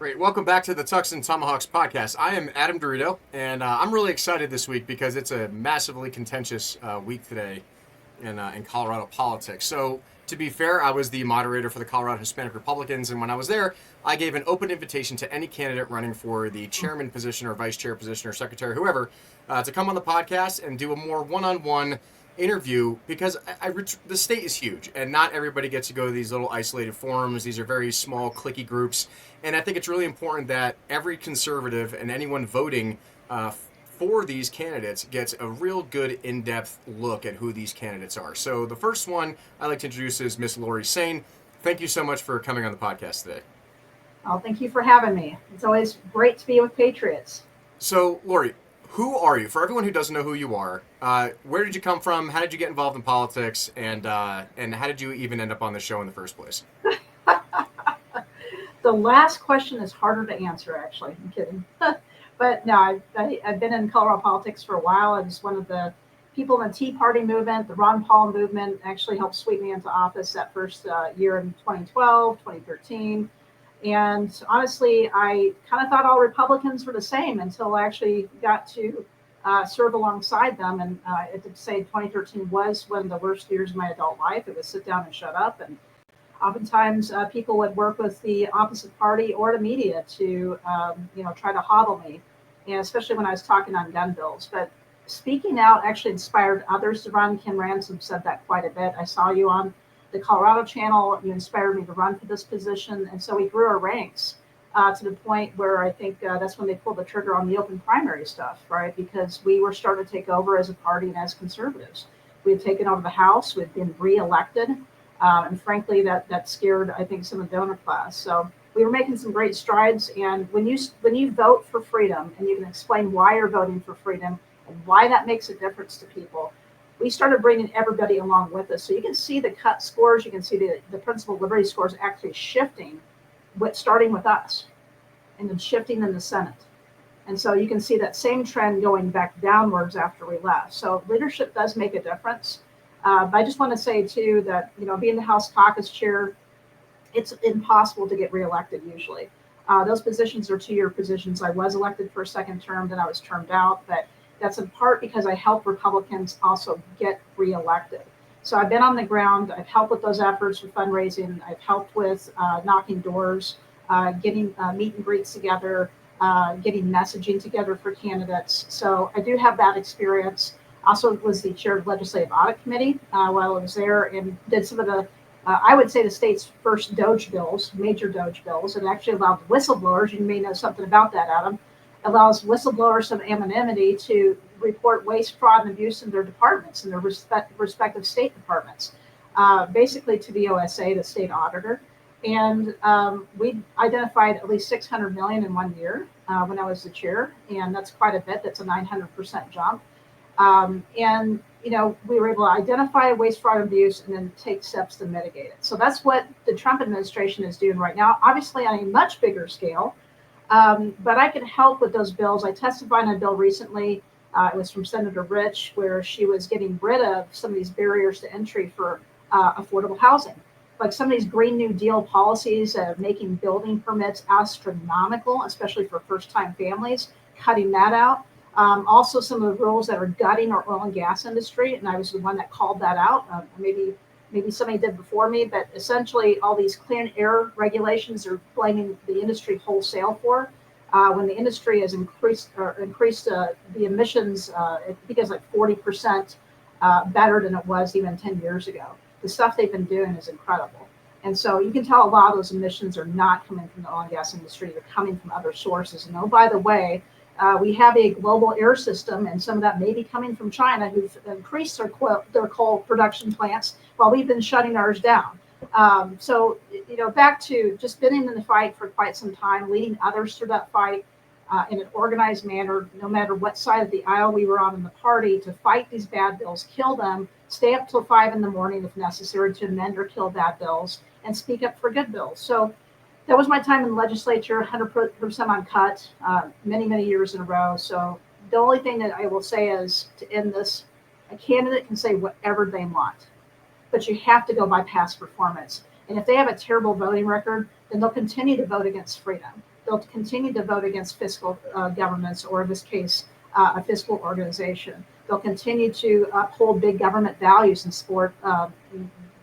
Great. Welcome back to the Tuxes Tomahawks podcast. I am Adam Dorito, and I'm really excited this week because it's a massively contentious week today in Colorado politics. So, to be fair, I was the moderator for the Colorado Hispanic Republicans, and when I was there, I gave an open invitation to any candidate running for the chairman position or vice chair position or secretary, whoever, to come on the podcast and do a more one-on-one interview because the state is huge and not everybody gets to go to these little isolated forums. These are very small, cliquey groups. And I think it's really important that every conservative and anyone voting for these candidates gets a real good in-depth look at who these candidates are. So the first one I'd like to introduce is Miss Lori Saine. Thank you so much for coming on the podcast today. Oh, thank you for having me. It's always great to be with Patriots. So, Lori, who are you? For everyone who doesn't know who you are, where did you come from? How did you get involved in politics? And how did you even end up on the show in the first place? The last question is harder to answer, actually. I'm kidding. But no, I've been in Colorado politics for a while. I was one of the people in the Tea Party movement, the Ron Paul movement, actually helped sweep me into office that first year in 2012, 2013. And honestly, I kind of thought all Republicans were the same until I actually got to serve alongside them. And I have to say 2013 was one of the worst years of my adult life. It was sit down and shut up. And oftentimes people would work with the opposite party or the media to, try to hodl me, and especially when I was talking on gun bills. But speaking out actually inspired others to run. Kim Ransom said that quite a bit. I saw you on the Colorado channel. You inspired me to run for this position. And so we grew our ranks to the point where I think that's when they pulled the trigger on the open primary stuff, right? Because we were starting to take over as a party and as conservatives. We had taken over the House. We'd been reelected. And frankly, that scared, I think, some of the donor class. So we were making some great strides. And when you vote for freedom and you can explain why you're voting for freedom and why that makes a difference to people, we started bringing everybody along with us. So you can see the cut scores. You can see the principal liberty scores actually shifting, starting with us and then shifting in the Senate. And so you can see that same trend going back downwards after we left. So leadership does make a difference. But I just want to say, too, that, being the House caucus chair, it's impossible to get reelected usually. Those positions are two-year positions. I was elected for a second term, then I was termed out. But that's in part because I help Republicans also get reelected. So I've been on the ground. I've helped with those efforts with fundraising. I've helped with knocking doors, getting meet and greets together, getting messaging together for candidates. So I do have that experience. Also was the chair of the Legislative Audit Committee while I was there and did some of the, I would say the state's first Doge bills, major Doge bills. It actually allowed whistleblowers, you may know something about that, Adam, allows whistleblowers some anonymity to report waste, fraud, and abuse in their departments, in their respective state departments, basically to the OSA, the state auditor. And we identified at least $600 million in 1 year when I was the chair, and that's quite a bit. That's a 900% jump. We were able to identify waste, fraud, and abuse and then take steps to mitigate it. So that's what the Trump administration is doing right now, obviously on a much bigger scale. But I can help with those bills. I testified on a bill recently. It was from Senator Rich, where she was getting rid of some of these barriers to entry for affordable housing. Like some of these Green New Deal policies making building permits astronomical, especially for first-time families, cutting that out. Also, some of the rules that are gutting our oil and gas industry, and I was the one that called that out. Maybe somebody did before me, but essentially all these clean air regulations are blaming the industry wholesale for. When the industry has increased the emissions, I think it's like 40% better than it was even 10 years ago. The stuff they've been doing is incredible. And so you can tell a lot of those emissions are not coming from the oil and gas industry. They're coming from other sources. And oh, by the way, we have a global air system, and some of that may be coming from China, who've increased their coal production plants while we've been shutting ours down. So, back to just been in the fight for quite some time, leading others through that fight in an organized manner, no matter what side of the aisle we were on in the party, to fight these bad bills, kill them, stay up till 5 a.m. if necessary to amend or kill bad bills, and speak up for good bills. So that was my time in the legislature, 100% uncut, many, many years in a row. So the only thing that I will say is, to end this, a candidate can say whatever they want, but you have to go by past performance. And if they have a terrible voting record, then they'll continue to vote against freedom. they'll continue to vote against fiscal governments, or in this case, a fiscal organization. They'll continue to uphold big government values and support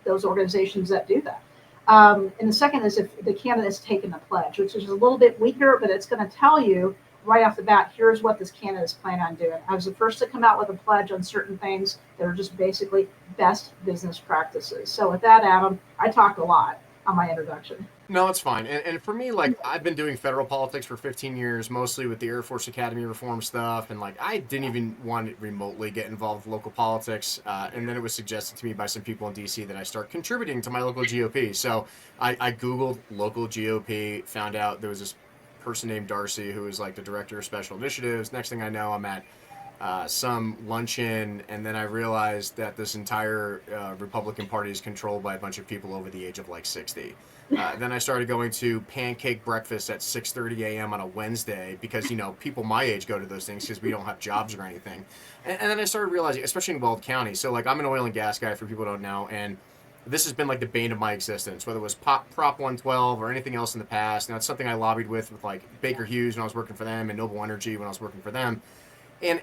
those organizations that do that. And the second is if the candidate's taken a pledge, which is a little bit weaker, but it's going to tell you right off the bat, here's what this candidate's plan on doing. I was the first to come out with a pledge on certain things that are just basically best business practices. So with that, Adam, I talked a lot on my introduction. No, it's fine. And for me, like, I've been doing federal politics for 15 years, mostly with the Air Force Academy reform stuff. And, like, I didn't even want to remotely get involved with local politics. And then it was suggested to me by some people in D.C. that I start contributing to my local GOP. So I Googled local GOP, found out there was this person named Darcy who was, like, the director of special initiatives. Next thing I know, I'm at some luncheon, and then I realized that this entire Republican Party is controlled by a bunch of people over the age of, like, 60. Then I started going to pancake breakfast at 6:30 a.m. on a Wednesday because, you know, people my age go to those things because we don't have jobs or anything. And then I started realizing, especially in Weld County, so, like, I'm an oil and gas guy for people who don't know, and this has been, like, the bane of my existence, whether it was Prop 112 or anything else in the past. Now, it's something I lobbied with, like, Baker Hughes when I was working for them and Noble Energy when I was working for them. And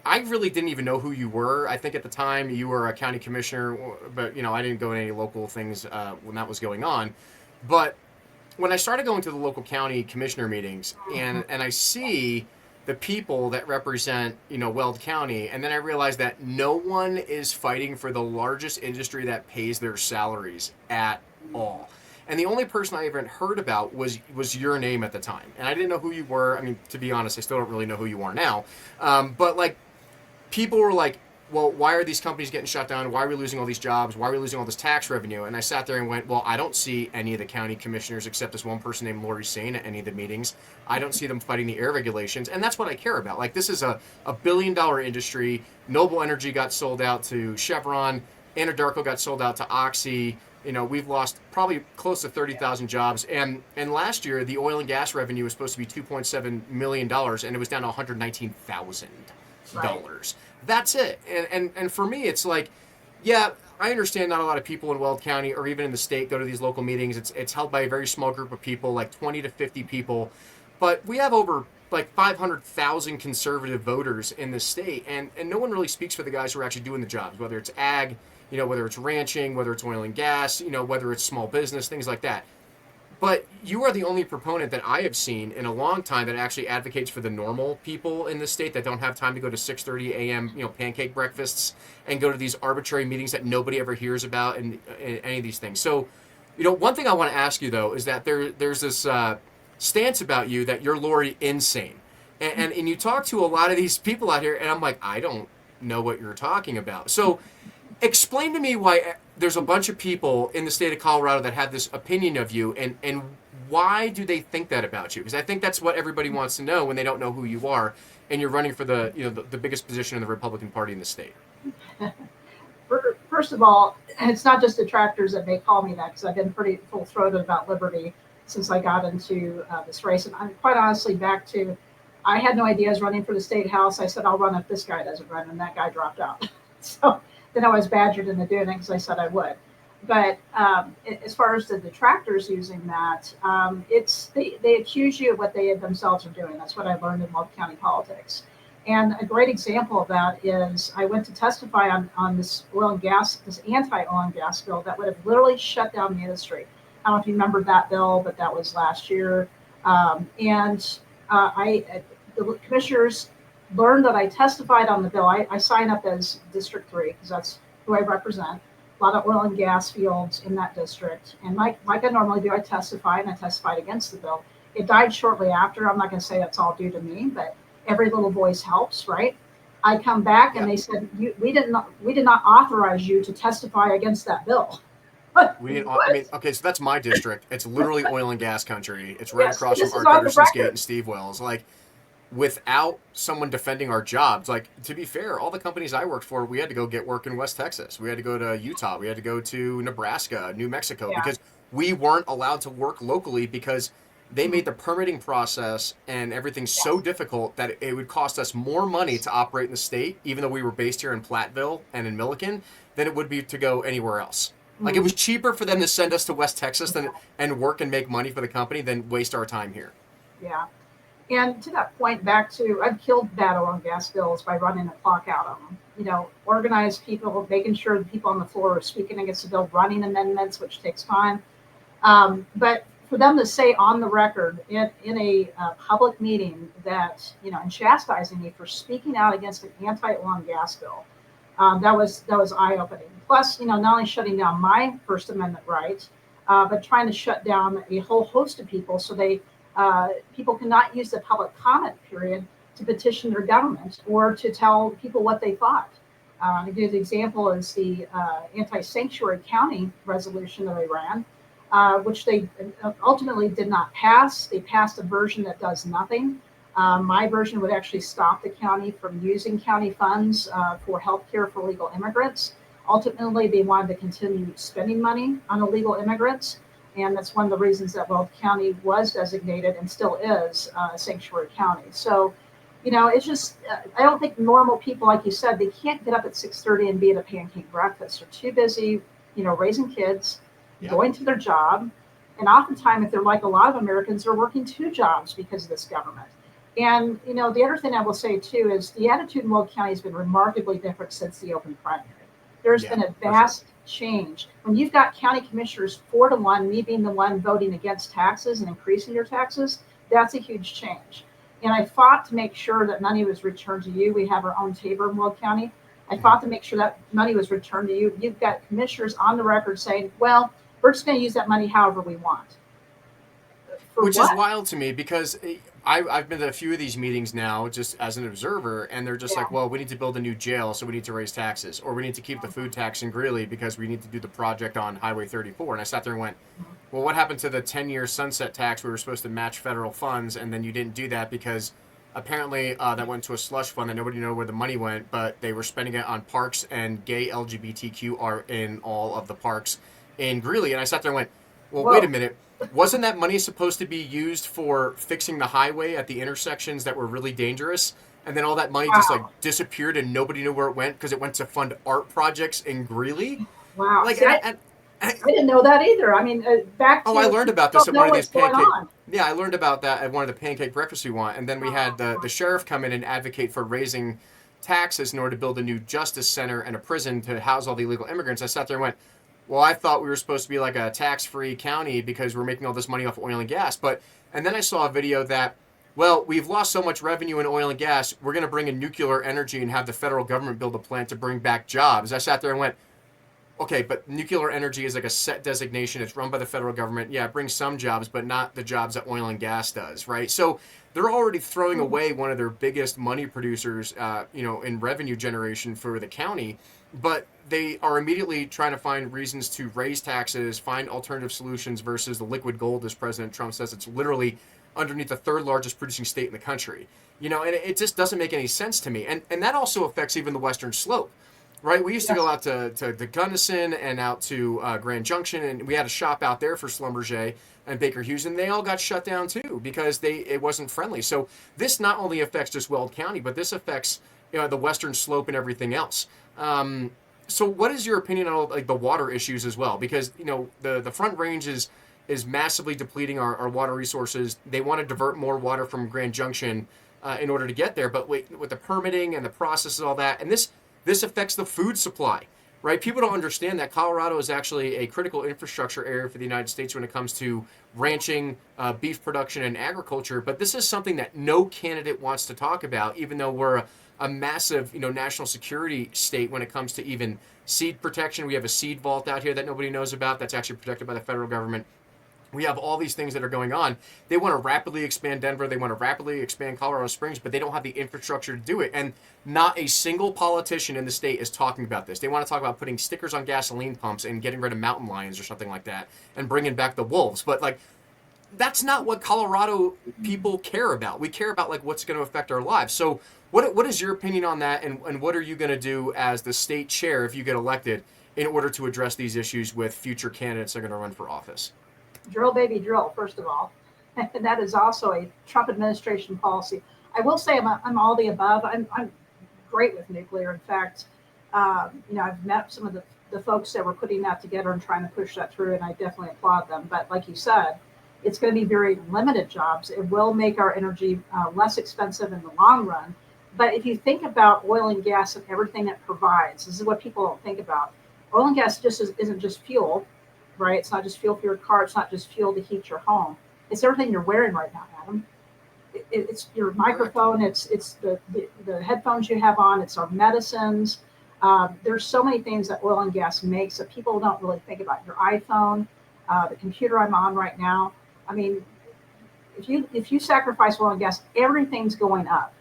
I really didn't even know who you were. I think at the time you were a county commissioner, but, you know, I didn't go to any local things when that was going on. But when I started going to the local county commissioner meetings and I see the people that represent, you know, Weld County, and then I realized that no one is fighting for the largest industry that pays their salaries at all. And the only person I even heard about was your name at the time. And I didn't know who you were. I mean, to be honest, I still don't really know who you are now. But, like, people were like, well, why are these companies getting shut down? Why are we losing all these jobs? Why are we losing all this tax revenue? And I sat there and went, well, I don't see any of the county commissioners except this one person named Lori Saine at any of the meetings. I don't see them fighting the air regulations. And that's what I care about. Like, this is a billion-dollar industry. Noble Energy got sold out to Chevron. Anadarko got sold out to Oxy. You know, we've lost probably close to 30,000 jobs. And last year, the oil and gas revenue was supposed to be $2.7 million, and it was down to $119,000. Right. That's it. And for me, it's like, yeah, I understand not a lot of people in Weld County or even in the state go to these local meetings. It's held by a very small group of people, like 20 to 50 people. But we have over like 500,000 conservative voters in the state, and no one really speaks for the guys who are actually doing the jobs, whether it's ag, you know, whether it's ranching, whether it's oil and gas, you know, whether it's small business, things like that. But you are the only proponent that I have seen in a long time that actually advocates for the normal people in the state that don't have time to go to 6:30 a.m., you know, pancake breakfasts and go to these arbitrary meetings that nobody ever hears about and any of these things. So, you know, one thing I want to ask you, though, is that there's this stance about you that you're Lori Saine. And you talk to a lot of these people out here, and I'm like, I don't know what you're talking about. So explain to me why there's a bunch of people in the state of Colorado that have this opinion of you, and why do they think that about you? Because I think that's what everybody wants to know when they don't know who you are, and you're running for the biggest position in the Republican Party in the state. First of all, it's not just detractors that may call me that, because I've been pretty full-throated about liberty since I got into this race. And I'm quite honestly back to, I had no idea I was running for the state house. I said, I'll run if this guy doesn't run, and that guy dropped out. So then I was badgered into doing it because I said I would. But as far as the detractors using that, they accuse you of what they themselves are doing. That's what I learned in Weld County politics. And a great example of that is I went to testify on this anti-oil and gas bill that would have literally shut down the industry. I don't know if you remember that bill, but that was last year. The commissioners learned that I testified on the bill. I sign up as District 3 because that's who I represent. A lot of oil and gas fields in that district. And like I normally do, I testify, and I testified against the bill. It died shortly after. I'm not going to say that's all due to me, but every little voice helps, right? I come back and they said, we did not authorize you to testify against that bill. Okay, so that's my district. It's literally oil and gas country. It's right across from Art Peterson's Gate and Steve Wells. Like, without someone defending our jobs, like, to be fair, all the companies I worked for, we had to go get work in West Texas. We had to go to Utah. We had to go to Nebraska, New Mexico, because we weren't allowed to work locally because they made the permitting process and everything so difficult that it would cost us more money to operate in the state, even though we were based here in Platteville and in Milliken, than it would be to go anywhere else. Like, it was cheaper for them to send us to West Texas and work and make money for the company than waste our time here. Yeah. And to that point, back to I've killed bad oil and gas bills by running the clock out on them. Organized people, making sure the people on the floor are speaking against the bill, running amendments, which takes time. But for them to say on the record in a public meeting that, and chastising me for speaking out against an anti-oil and gas bill, that was eye-opening. Plus, not only shutting down my First Amendment right, but trying to shut down a whole host of people so people cannot use the public comment period to petition their government or to tell people what they thought. A good example is the anti-sanctuary county resolution that I ran, which they ultimately did not pass. They passed a version that does nothing. My version would actually stop the county from using county funds for health care for illegal immigrants. Ultimately, they wanted to continue spending money on illegal immigrants. And that's one of the reasons that Weld County was designated and still is a sanctuary county. So, it's just, I don't think normal people, like you said, they can't get up at 6:30 and be at a pancake breakfast. They're too busy, raising kids, going to their job. And oftentimes, if they're like a lot of Americans, they're working two jobs because of this government. And, the other thing I will say, too, is the attitude in Weld County has been remarkably different since the open primary. There's been a vast change. When you've got county commissioners 4-1, me being the one voting against taxes and increasing your taxes, that's a huge change. And I fought to make sure that money was returned to you. We have our own Tabor in Weld County. I fought to make sure that money was returned to you. You've got commissioners on the record saying, well, we're just going to use that money however we want. Which is wild to me because I've been to a few of these meetings now just as an observer, and they're just like, well, we need to build a new jail, so we need to raise taxes, or we need to keep the food tax in Greeley because we need to do the project on Highway 34. And I sat there and went, well, what happened to the 10-year sunset tax? We were supposed to match federal funds, and then you didn't do that because apparently that went to a slush fund and nobody knew where the money went, but they were spending it on parks, and gay LGBTQ are in all of the parks in Greeley. And I sat there and went, well, wait a minute. Wasn't that money supposed to be used for fixing the highway at the intersections that were really dangerous? And then all that money just disappeared and nobody knew where it went because it went to fund art projects in Greeley? Wow. See, I didn't know that either. I mean, back to... I learned about this at one of these pancake... Yeah, I learned about that at one of the pancake breakfasts we want. And then we had the sheriff come in and advocate for raising taxes in order to build a new justice center and a prison to house all the illegal immigrants. I sat there and went, well, I thought we were supposed to be like a tax-free county because we're making all this money off oil and gas. And then I saw a video that, well, we've lost so much revenue in oil and gas, we're going to bring in nuclear energy and have the federal government build a plant to bring back jobs. I sat there and went, okay, but nuclear energy is like a set designation. It's run by the federal government. Yeah, it brings some jobs, but not the jobs that oil and gas does, right? So they're already throwing away one of their biggest money producers, in revenue generation for the county. But they are immediately trying to find reasons to raise taxes, find alternative solutions versus the liquid gold, as President Trump says. It's literally underneath the third largest producing state in the country. And it just doesn't make any sense to me. And that also affects even the Western Slope, right? We used to go out to Gunnison and out to Grand Junction, and we had a shop out there for Schlumberger and Baker Hughes, and they all got shut down too because it wasn't friendly. So this not only affects just Weld County, but this affects the Western Slope and everything else. So what is your opinion on the water issues as well? Because the Front Range is massively depleting our water resources. They want to divert more water from Grand Junction in order to get there, but with the permitting and the process and all that, and this affects the food supply, right? People don't understand that Colorado is actually a critical infrastructure area for the United States when it comes to ranching, beef production, and agriculture. But this is something that no candidate wants to talk about, even though we're a massive, national security state when it comes to even seed protection. We have a seed vault out here that nobody knows about that's actually protected by the federal government. We have all these things that are going on. They want to rapidly expand Denver. They want to rapidly expand Colorado Springs, but they don't have the infrastructure to do it. And not a single politician in the state is talking about this. They want to talk about putting stickers on gasoline pumps and getting rid of mountain lions or something like that and bringing back the wolves. But that's not what Colorado people care about. We care about what's going to affect our lives. So what is your opinion on that, and what are you going to do as the state chair if you get elected in order to address these issues with future candidates that are going to run for office? Drill, baby, drill, first of all. And that is also a Trump administration policy. I will say I'm all the above. I'm great with nuclear. In fact, I've met some of the folks that were putting that together and trying to push that through, and I definitely applaud them. But like you said, It's going to be very limited jobs. It will make our energy less expensive in the long run. But if you think about oil and gas and everything it provides, this is what people don't think about. Oil and gas isn't just fuel, right? It's not just fuel for your car. It's not just fuel to heat your home. It's everything you're wearing right now, Adam. It's your microphone. It's the headphones you have on. It's our medicines. There's so many things that oil and gas makes that people don't really think about. Your iPhone, the computer I'm on right now. I mean, if you sacrifice oil and gas, everything's going up.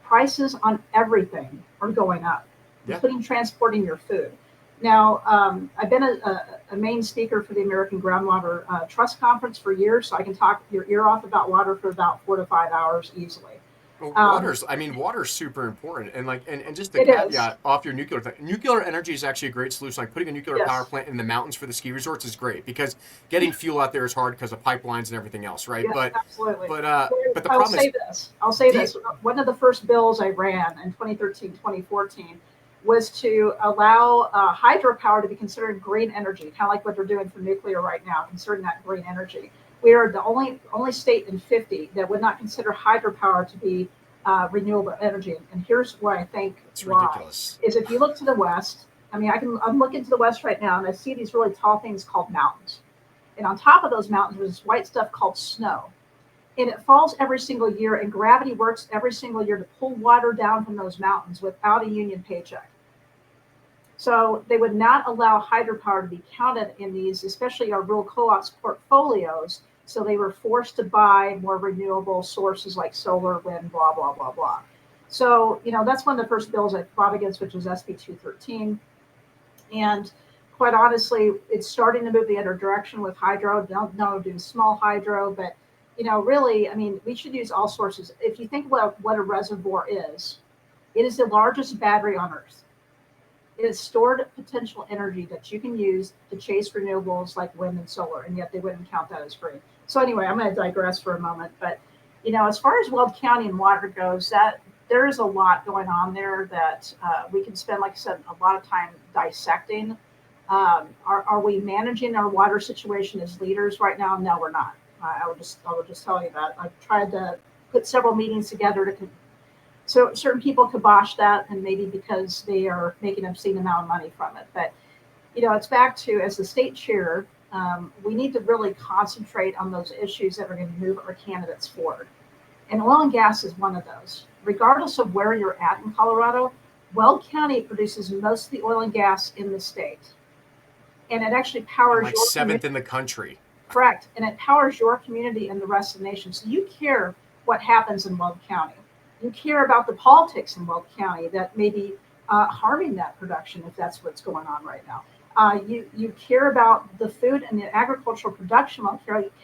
Prices on everything are going up, including transporting your food. Now, I've been a main speaker for the American Groundwater Trust Conference for years, so I can talk your ear off about water for about 4 to 5 hours easily. Well, water's super important, and just the caveat off your nuclear thing. Nuclear energy is actually a great solution. Like putting a nuclear power plant in the mountains for the ski resorts is great because getting fuel out there is hard because of pipelines and everything else, right? Yes, absolutely. But the problem is, I'll say this. One of the first bills I ran in 2013, 2014 was to allow hydropower to be considered green energy, kind of like what they're doing for nuclear right now, considering that green energy. We are the only state in 50 that would not consider hydropower to be renewable energy. And here's why I think it's ridiculous. Is if you look to the west, I mean, I'm looking to the west right now, and I see these really tall things called mountains. And on top of those mountains, there's this white stuff called snow. And it falls every single year, and gravity works every single year to pull water down from those mountains without a union paycheck. So they would not allow hydropower to be counted in these, especially our rural co-ops portfolios. So they were forced to buy more renewable sources like solar, wind, blah, blah, blah, blah. So, that's one of the first bills I fought against, which was SB 213. And quite honestly, it's starting to move the other direction with hydro. Don't do small hydro, but, really, I mean, we should use all sources. If you think about what a reservoir is, it is the largest battery on Earth. It is stored potential energy that you can use to chase renewables like wind and solar, and yet they wouldn't count that as free. So anyway, I'm going to digress for a moment, but as far as Weld County and water goes, that there is a lot going on there that we can spend, like I said, a lot of time dissecting. Are we managing our water situation as leaders right now? No, we're not. I will just tell you that. I've tried to put several meetings together so certain people kibosh that, and maybe because they are making an obscene amount of money from it. But, it's back to, as the state chair, we need to really concentrate on those issues that are going to move our candidates forward. And oil and gas is one of those. Regardless of where you're at in Colorado, Weld County produces most of the oil and gas in the state. And it actually powers like seventh in the country. Correct. And it powers your community and the rest of the nation. So you care what happens in Weld County. You care about the politics in Weld County that may be harming that production if that's what's going on right now. You care about the food and the agricultural production of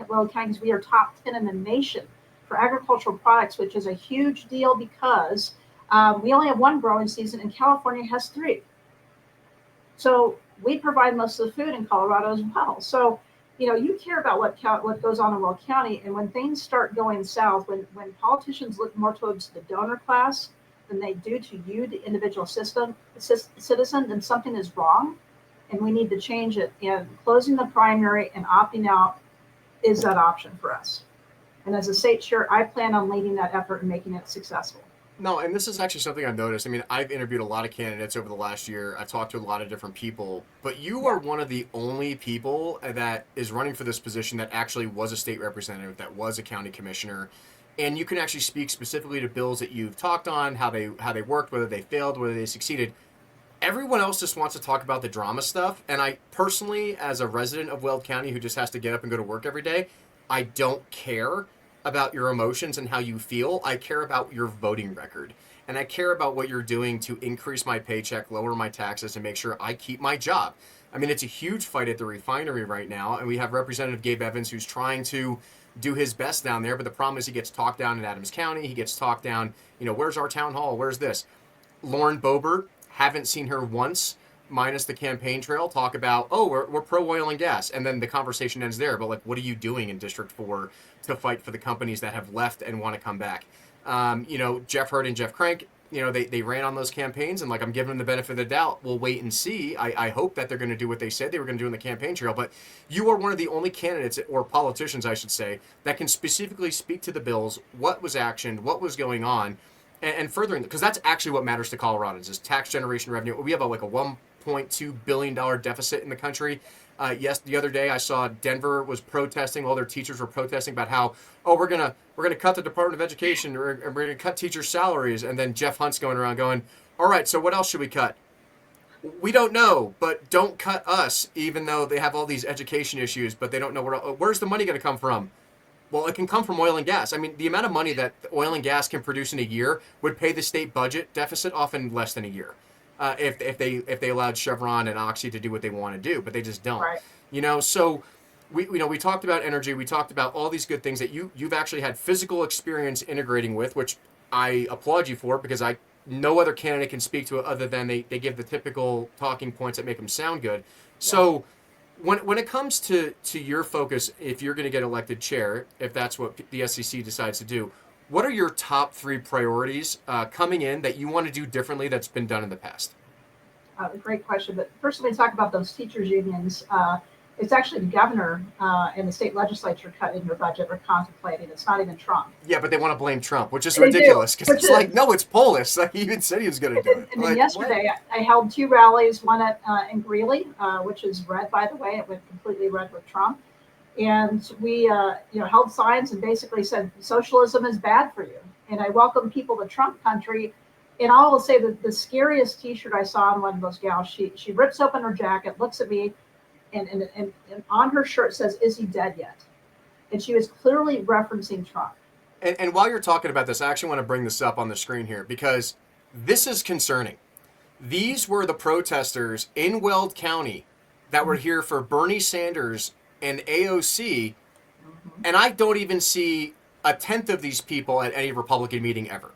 Weld County because we are top 10 in the nation for agricultural products, which is a huge deal because we only have one growing season and California has 3. So we provide most of the food in Colorado as well. So, you care about what goes on in Weld County. And when things start going south, when politicians look more towards the donor class than they do to you, the individual citizen, then something is wrong. And we need to change it. And closing the primary and opting out is that option for us. And as a state chair, I plan on leading that effort and making it successful. No, and this is actually something I've noticed. I mean, I've interviewed a lot of candidates over the last year. I've talked to a lot of different people, but you are one of the only people that is running for this position that actually was a state representative, that was a county commissioner, and you can actually speak specifically to bills that you've talked on, how they worked, whether they failed, whether they succeeded. Everyone else just wants to talk about the drama stuff, and I personally, as a resident of Weld County who just has to get up and go to work every day, I don't care about your emotions and how you feel. I care about your voting record. And I care about what you're doing to increase my paycheck, lower my taxes, and make sure I keep my job. I mean, it's a huge fight at the refinery right now, and we have Representative Gabe Evans who's trying to do his best down there, but the problem is he gets talked down in Adams County. He gets talked down, where's our town hall? Where's this? Lauren Boebert, haven't seen her once, minus the campaign trail, talk about, we're pro oil and gas. And then the conversation ends there. But what are you doing in District 4 to fight for the companies that have left and want to come back? Jeff Hurd and Jeff Crank, they ran on those campaigns, and like, I'm giving them the benefit of the doubt. We'll wait and see. I hope that they're going to do what they said they were going to do in the campaign trail. But you are one of the only candidates, or politicians, I should say, that can specifically speak to the bills, what was actioned, what was going on, and furthering, because that's actually what matters to Coloradans is tax generation revenue. We have a $1.2 billion deficit in the country. Yes, the other day I saw Denver was protesting. All their teachers were protesting about how, we're gonna cut the Department of Education, or we're gonna cut teachers' salaries. And then Jeff Hunt's going around going, all right, so what else should we cut? We don't know, but don't cut us, even though they have all these education issues, but they don't know where's the money going to come from. Well, it can come from oil and gas. I mean, the amount of money that oil and gas can produce in a year would pay the state budget deficit off in less than a year. If they allowed Chevron and Oxy to do what they want to do, but they just don't. Right. So we talked about energy, we talked about all these good things that you've actually had physical experience integrating with, which I applaud you for, because no other candidate can speak to it other than they give the typical talking points that make them sound good. So when it comes to your focus, if you're going to get elected chair, if that's what the SEC decides to do, what are your top 3 priorities coming in that you want to do differently that's been done in the past? Great question. But first, let me talk about those teachers' unions. It's actually the governor and the state legislature cutting their budget or contemplating. It's not even Trump. Yeah, but they want to blame Trump, which is They ridiculous, do, because which it's is- like, no, it's Polis. Like, he even said he was going to do it. And then Like, yesterday, I held 2 rallies, one at in Greeley, which is red, by the way. It went completely red with Trump. And we held signs and basically said socialism is bad for you. And I welcome people to Trump country. And I will say that the scariest T-shirt I saw on one of those gals, she rips open her jacket, looks at me, and on her shirt says, "Is he dead yet?" And she was clearly referencing Trump. And while you're talking about this, I actually want to bring this up on the screen here, because this is concerning. These were the protesters in Weld County that were here for Bernie Sanders and AOC, and I don't even see a tenth of these people at any Republican meeting ever.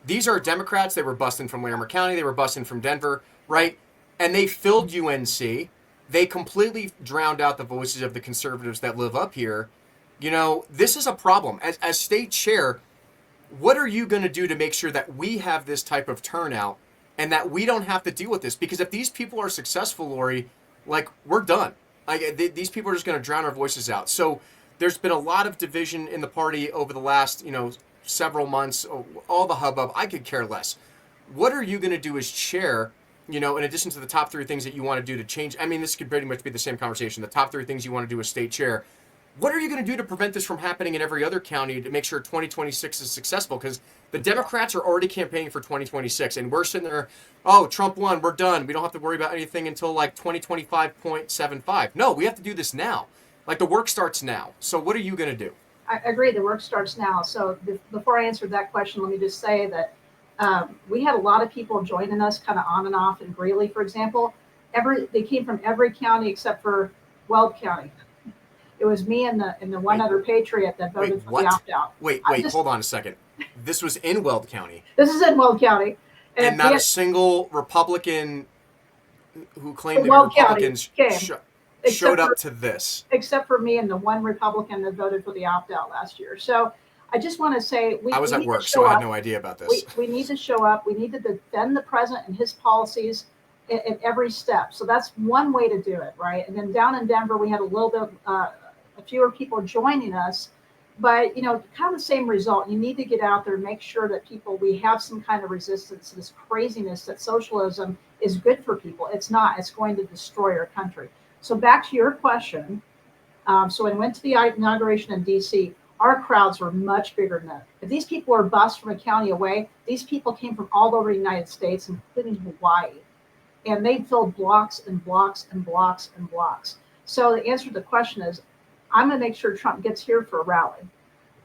These are Democrats. They were busting from Larimer County. They were busting from Denver, right? And they filled UNC. They completely drowned out the voices of the conservatives that live up here. This is a problem. As state chair, what are you going to do to make sure that we have this type of turnout and that we don't have to deal with this? Because if these people are successful, Lori, we're done. These people are just going to drown our voices out. So there's been a lot of division in the party over the last, several months. All the hubbub, I could care less. What are you going to do as chair, in addition to the top 3 things that you want to do to change? I mean, this could pretty much be the same conversation. The top 3 things you want to do as state chair. What are you going to do to prevent this from happening in every other county to make sure 2026 is successful? Because the Democrats are already campaigning for 2026, and we're sitting there, Trump won, we're done. We don't have to worry about anything until 2025.75. No, we have to do this now. The work starts now. So what are you going to do? I agree. The work starts now. So before I answer that question, let me just say that we had a lot of people joining us kind of on and off in Greeley, for example. They came from every county except for Weld County. It was me and the one other patriot that voted for the opt-out. Wait, hold on a second. This was in Weld County. This is in Weld County. And not a single Republican who claimed to be Republicans showed up to this. Except for me and the one Republican that voted for the opt-out last year. So I just want to say I was at work, so I had no idea about this. We need to show up. We need to defend the president and his policies at every step. So that's one way to do it, right? And then down in Denver, we had a little bit fewer people joining us, but kind of the same result. You need to get out there and make sure that we have some kind of resistance to this craziness that socialism is good for people. It's not. It's going to destroy our country. So back to your question. So when I went to the inauguration in DC, our crowds were much bigger than that. If these people are bused from a county away, these people came from all over the United States, including Hawaii. And they filled blocks and blocks and blocks and blocks. So the answer to the question is, I'm going to make sure Trump gets here for a rally.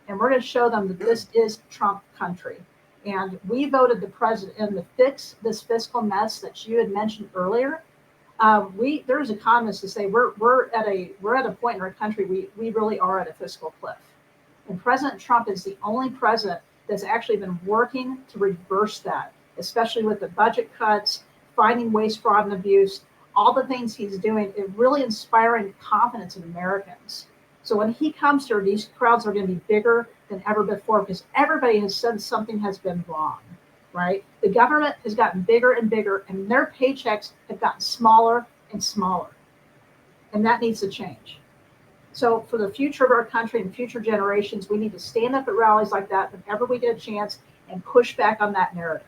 And we're going to show them that this is Trump country. And we voted the president in to fix this fiscal mess that you had mentioned earlier. There's economists that say we're at a point in our country we really are at a fiscal cliff. And President Trump is the only president that's actually been working to reverse that, especially with the budget cuts, fighting waste, fraud, and abuse, all the things he's doing, it really inspiring confidence in Americans. So when he comes here, these crowds are going to be bigger than ever before because everybody has said something has been wrong. right? The government has gotten bigger and bigger, and their paychecks have gotten smaller and smaller. And that needs to change. So for the future of our country and future generations, we need to stand up at rallies like that whenever we get a chance and push back on that narrative.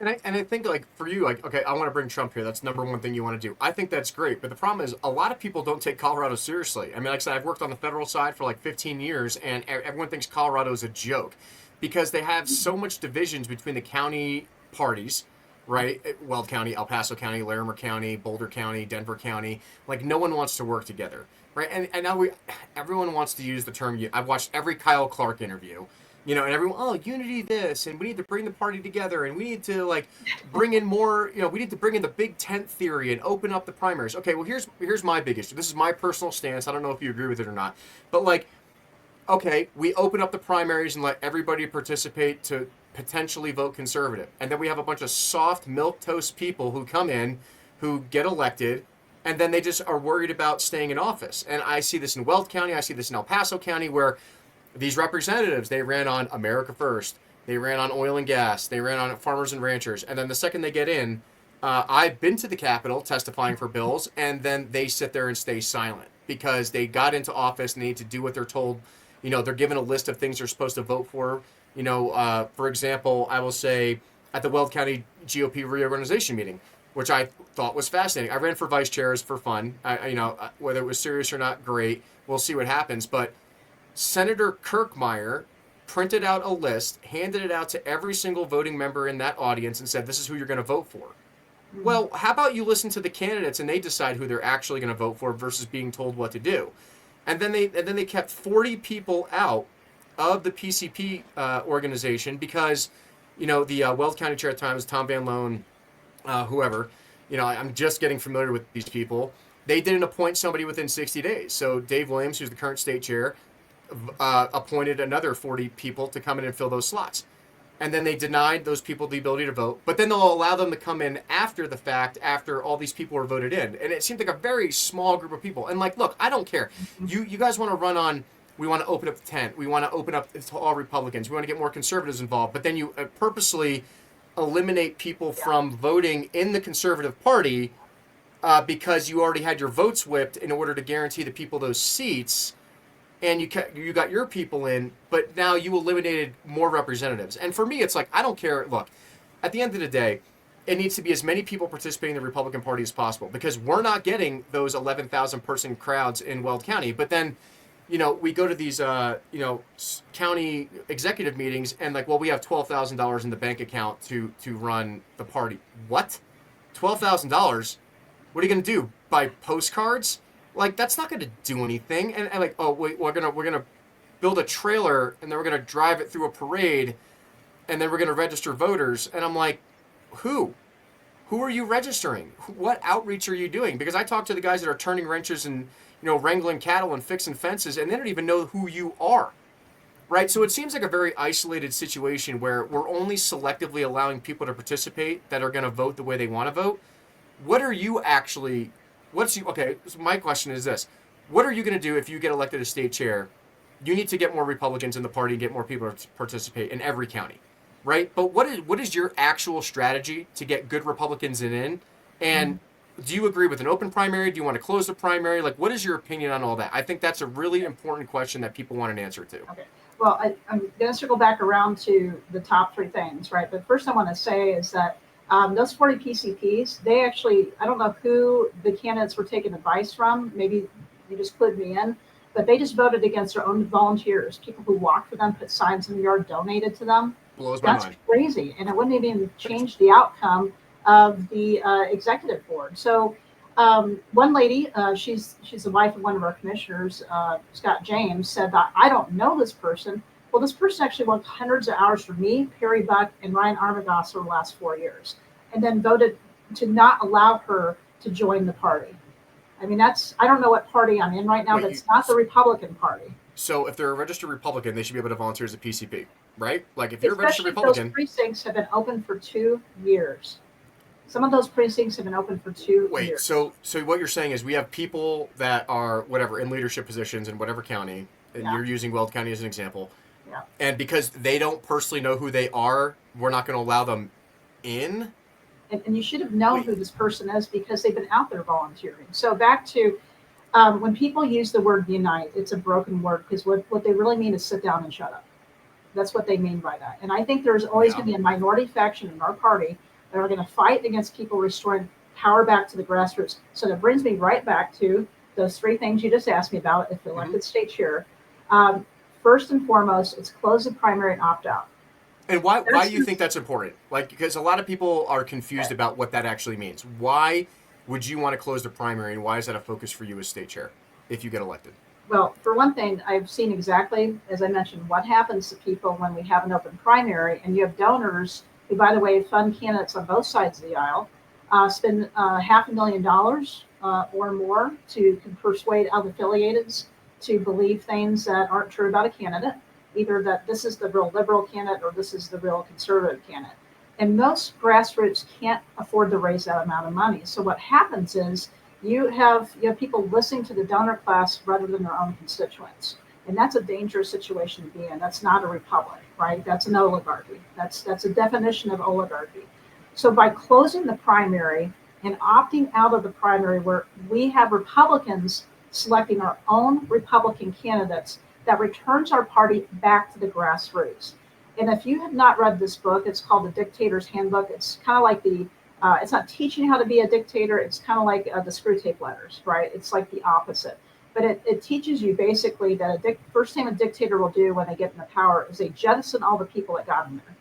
And I think, like, for you, like, okay, I want to bring Trump here. That's number one thing you want to do. I think that's great. But the problem is a lot of people don't take Colorado seriously. I mean, like I said, I've worked on the federal side for like 15 years, and everyone thinks Colorado is a joke because they have so much divisions between the county parties, right? Weld County, El Paso County, Larimer County, Boulder County, Denver County. Like, no one wants to work together, right? And now everyone wants to use the term. I've watched every Kyle Clark interview. And everyone, oh, unity this, and we need to bring the party together, and we need to, like, bring in more, we need to bring in the big tent theory and open up the primaries. Okay, well, here's my big issue. This is my personal stance. I don't know if you agree with it or not. But, like, okay, we open up the primaries and let everybody participate to potentially vote conservative. And then we have a bunch of soft, milquetoast people who come in, who get elected, and then they just are worried about staying in office. And I see this in Weld County. I see this in El Paso County, where these representatives, they ran on America First. They ran on oil and gas. They ran on farmers and ranchers. And then the second they get in, I've been to the Capitol testifying for bills, and then they sit there and stay silent because they got into office and they need to do what they're told. They're given a list of things they're supposed to vote for. For example, I will say at the Weld County GOP reorganization meeting, which I thought was fascinating. I ran for vice chairs for fun. Whether it was serious or not, great. We'll see what happens. But Senator Kirkmeyer printed out a list, handed it out to every single voting member in that audience, and said, this is who you're going to vote for. Mm-hmm. Well, how about you listen to the candidates and they decide who they're actually going to vote for versus being told what to do? And then they kept 40 people out of the PCP organization because, the Weld County chair at the time was Tom Van Loan, whoever. I'm just getting familiar with these people. They didn't appoint somebody within 60 days. So Dave Williams, who's the current state chair, appointed another 40 people to come in and fill those slots. And then they denied those people the ability to vote. But then they'll allow them to come in after the fact, after all these people were voted in. And it seemed like a very small group of people. And, like, look, I don't care. You guys want to run on, we want to open up the tent. We want to open up to all Republicans. We want to get more conservatives involved. But then you purposely eliminate people from voting in the conservative party because you already had your votes whipped in order to guarantee the people those seats. And you got your people in, but now you eliminated more representatives. And for me, it's like, I don't care. Look, at the end of the day, it needs to be as many people participating in the Republican Party as possible because we're not getting those 11,000 person crowds in Weld County. But then, we go to these, county executive meetings and like, well, we have $12,000 in the bank account to run the party. What? $12,000? What are you going to do? Buy postcards? Like, that's not going to do anything. And like, oh, wait, we're gonna build a trailer and then we're gonna drive it through a parade, and then we're gonna register voters. And I'm like, who are you registering? What outreach are you doing? Because I talk to the guys that are turning wrenches and wrangling cattle and fixing fences, and they don't even know who you are, right? So it seems like a very isolated situation where we're only selectively allowing people to participate that are going to vote the way they want to vote. What are you actually? Okay, so my question is this. What are you going to do if you get elected as state chair? You need to get more Republicans in the party and get more people to participate in every county, right? But what is your actual strategy to get good Republicans in? And do you agree with an open primary? Do you want to close the primary? Like, what is your opinion on all that? I think that's a really important question that people want an answer to. Okay. Well, I'm going to circle back around to the top three things, right? But first I want to say is that those 40 PCPs, they actually, I don't know who the candidates were taking advice from. Maybe you just clued me in, but they just voted against their own volunteers, people who walked for them, put signs in the yard, donated to them. Blows my mind. That's crazy. And it wouldn't even change the outcome of the executive board. So one lady, she's the wife of one of our commissioners, Scott James, said that I don't know this person. Well, this person actually worked hundreds of hours for me, Perry Buck, and Ryan Armagoss over the last 4 years, and then voted to not allow her to join the party. I mean, I don't know what party I'm in right now, but it's not the Republican Party. So if they're a registered Republican, they should be able to volunteer as a PCP, right? Like if you're Especially a registered Republican. Those precincts have been open for 2 years. Some of those precincts have been open for 2 years. Wait, so what you're saying is we have people that are, whatever, in leadership positions in whatever county, and you're using Weld County as an example. Yeah. And because they don't personally know who they are, we're not going to allow them in. And you should have known who this person is because they've been out there volunteering. So back to when people use the word unite, it's a broken word because what they really mean is sit down and shut up. That's what they mean by that. And I think there's always going to be a minority faction in our party that are going to fight against people restoring power back to the grassroots. So that brings me right back to those three things you just asked me about if elected state chair. First and foremost, it's close the primary and opt out. And why do you think that's important? Like, because a lot of people are confused about what that actually means. Why would you want to close the primary, and why is that a focus for you as state chair if you get elected? Well, for one thing, I've seen exactly, as I mentioned, what happens to people when we have an open primary, and you have donors who, by the way, fund candidates on both sides of the aisle, spend $500,000 or more to persuade unaffiliateds to believe things that aren't true about a candidate, either that this is the real liberal candidate or this is the real conservative candidate. And most grassroots can't afford to raise that amount of money. So what happens is you have people listening to the donor class rather than their own constituents. And that's a dangerous situation to be in. That's not a republic, right? That's an oligarchy. That's a definition of oligarchy. So by closing the primary and opting out of the primary where we have Republicans selecting our own Republican candidates, that returns our party back to the grassroots. And if you have not read this book, it's called The Dictator's Handbook. It's kind of like it's not teaching how to be a dictator. It's kind of like the screw tape letters, right? It's like the opposite. But it teaches you basically that first thing a dictator will do when they get into power is they jettison all the people that got them there.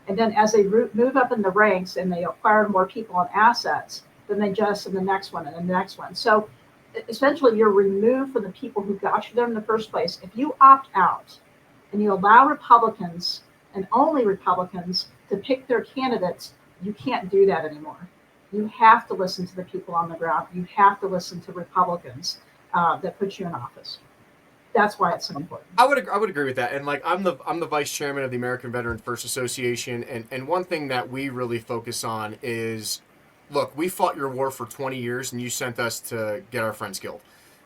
And then as they move up in the ranks and they acquire more people and assets, then they jettison the next one and the next one. So essentially you're removed from the people who got you there in the first place. If you opt out and you allow Republicans and only Republicans to pick their candidates, you can't do that anymore. You have to listen to the people on the ground. You have to listen to Republicans that put you in office. That's why it's so important. I would agree with that. And like I'm the vice chairman of the American Veteran First Association, and one thing that we really focus on is, look, we fought your war for 20 years, and you sent us to get our friends killed.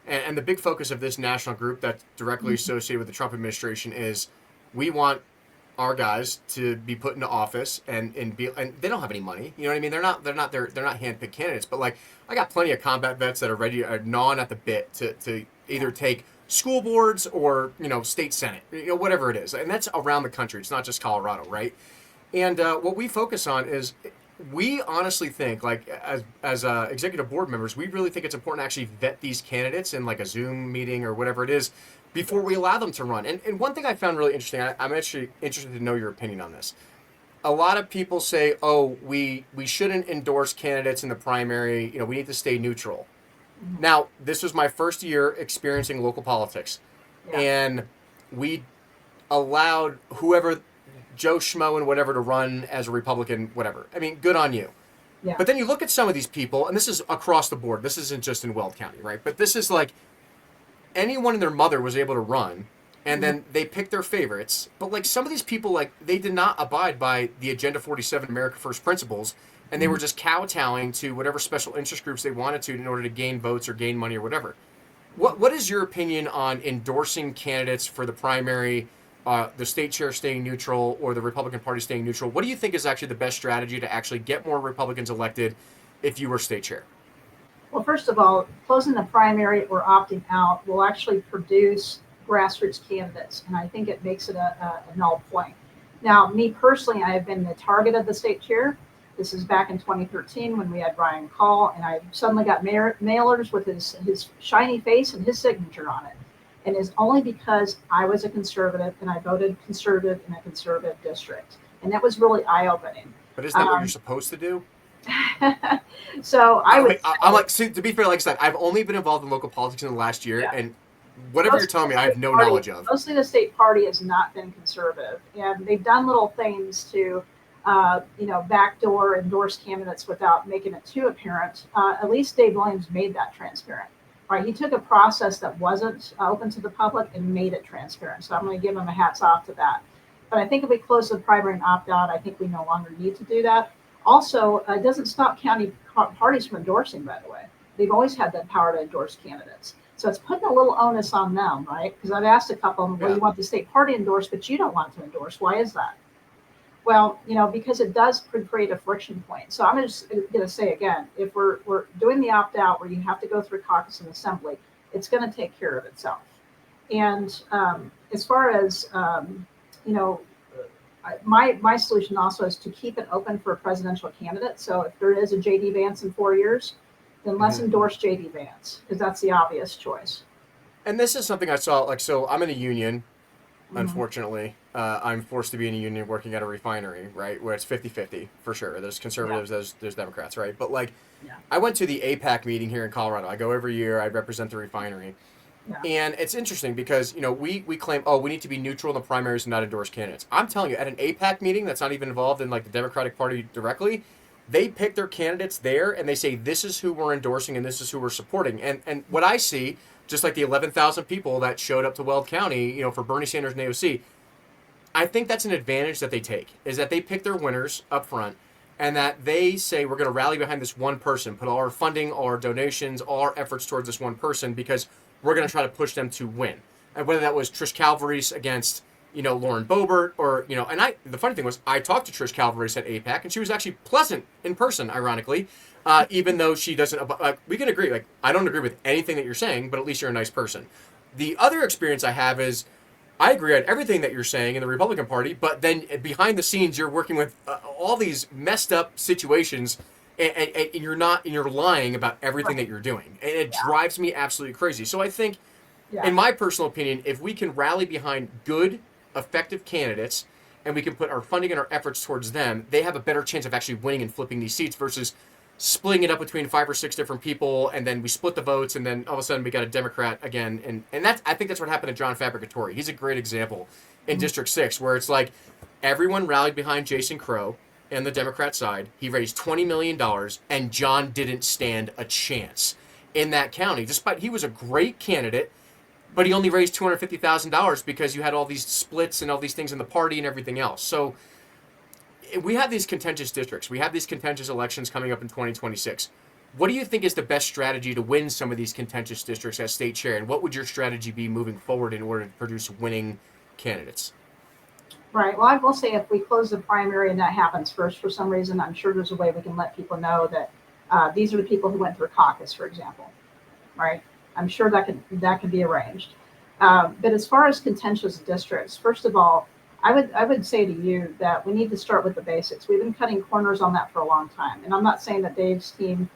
And the big focus of this national group that's directly associated with the Trump administration is we want our guys to be put into office and they don't have any money. You know what I mean? They're not handpicked candidates. But like I got plenty of combat vets that are gnawing at the bit to either take school boards or state senate, whatever it is, and that's around the country. It's not just Colorado, right? And what we focus on is, we honestly think, like as executive board members, we really think it's important to actually vet these candidates in like a Zoom meeting or whatever it is before we allow them to run. And one thing I found really interesting, I'm actually interested to know your opinion on this. A lot of people say, oh, we shouldn't endorse candidates in the primary. We need to stay neutral. Mm-hmm. Now, this was my first year experiencing local politics, and we allowed whoever, Joe Schmo and whatever, to run as a Republican, whatever. I mean, good on you. Yeah. But then you look at some of these people, and this is across the board. This isn't just in Weld County, right? But this is like anyone and their mother was able to run, and then they picked their favorites. But like some of these people, like they did not abide by the Agenda 47 America First principles, and they were just kowtowing to whatever special interest groups they wanted to in order to gain votes or gain money or whatever. What is your opinion on endorsing candidates for the primary, the state chair staying neutral or the Republican Party staying neutral? What do you think is actually the best strategy to actually get more Republicans elected if you were state chair? Well, first of all, closing the primary or opting out will actually produce grassroots candidates, and I think it makes it a null point. Now, me personally, I have been the target of the state chair. This is back in 2013 when we had Ryan Call, and I suddenly got mailers with his shiny face and his signature on it. And it's only because I was a conservative and I voted conservative in a conservative district. And that was really eye-opening. But isn't that what you're supposed to do? So I'm like, see, to be fair, like I said, I've only been involved in local politics in the last year, and whatever you're telling me, I have no knowledge of. Mostly the state party has not been conservative. And they've done little things to backdoor endorse candidates without making it too apparent. At least Dave Williams made that transparent. Right, he took a process that wasn't open to the public and made it transparent. So I'm going to give him a hats off to that. But I think if we close the primary and opt out, I think we no longer need to do that. Also, it doesn't stop county parties from endorsing, by the way. They've always had that power to endorse candidates. So it's putting a little onus on them, right? Because I've asked a couple of them, well, you want the state party endorsed, but you don't want to endorse. Why is that? Well, because it does create a friction point. So I'm just going to say again, if we're doing the opt out where you have to go through caucus and assembly, it's going to take care of itself. And as far as you know, my solution also is to keep it open for a presidential candidate. So if there is a JD Vance in 4 years, then let's endorse JD Vance because that's the obvious choice. And this is something I saw. So I'm in a union. Unfortunately, I'm forced to be in a union working at a refinery, right, where it's 50-50 for sure. There's conservatives, there's Democrats, right? But I went to the APAC meeting here in Colorado. I go every year. I represent the refinery. Yeah. And it's interesting because, we claim, we need to be neutral in the primaries and not endorse candidates. I'm telling you, at an APAC meeting that's not even involved in the Democratic Party directly, they pick their candidates there and they say, this is who we're endorsing and this is who we're supporting. And what I see, just like the 11,000 people that showed up to Weld County, for Bernie Sanders and AOC, I think that's an advantage that they take, is that they pick their winners up front and that they say, we're going to rally behind this one person, put all our funding, all our donations, all our efforts towards this one person because we're going to try to push them to win. And whether that was Trish Calvary's against, Lauren Boebert or, the funny thing was I talked to Trish Calvary's at APAC and she was actually pleasant in person, ironically, even though she doesn't, we can agree, I don't agree with anything that you're saying, but at least you're a nice person. The other experience I have is I agree on everything that you're saying in the Republican Party, but then behind the scenes, you're working with all these messed up situations and you're lying about everything that you're doing. And it drives me absolutely crazy. So I think, in my personal opinion, if we can rally behind good, effective candidates and we can put our funding and our efforts towards them, they have a better chance of actually winning and flipping these seats versus splitting it up between 5 or 6 different people, and then we split the votes, and then all of a sudden we got a Democrat again. And I think that's what happened to John Fabricatore. He's a great example in District 6, where it's everyone rallied behind Jason Crow and the Democrat side. He raised $20 million, and John didn't stand a chance in that county, despite he was a great candidate, but he only raised $250,000 because you had all these splits and all these things in the party and everything else. So we have these contentious districts. We have these contentious elections coming up in 2026. What do you think is the best strategy to win some of these contentious districts as state chair? And what would your strategy be moving forward in order to produce winning candidates? Right. Well, I will say if we close the primary and that happens first for some reason, I'm sure there's a way we can let people know that these are the people who went through caucus, for example. Right. I'm sure that can be arranged. But as far as contentious districts, first of all, I would say to you that we need to start with the basics. We've been cutting corners on that for a long time. And I'm not saying that Dave's team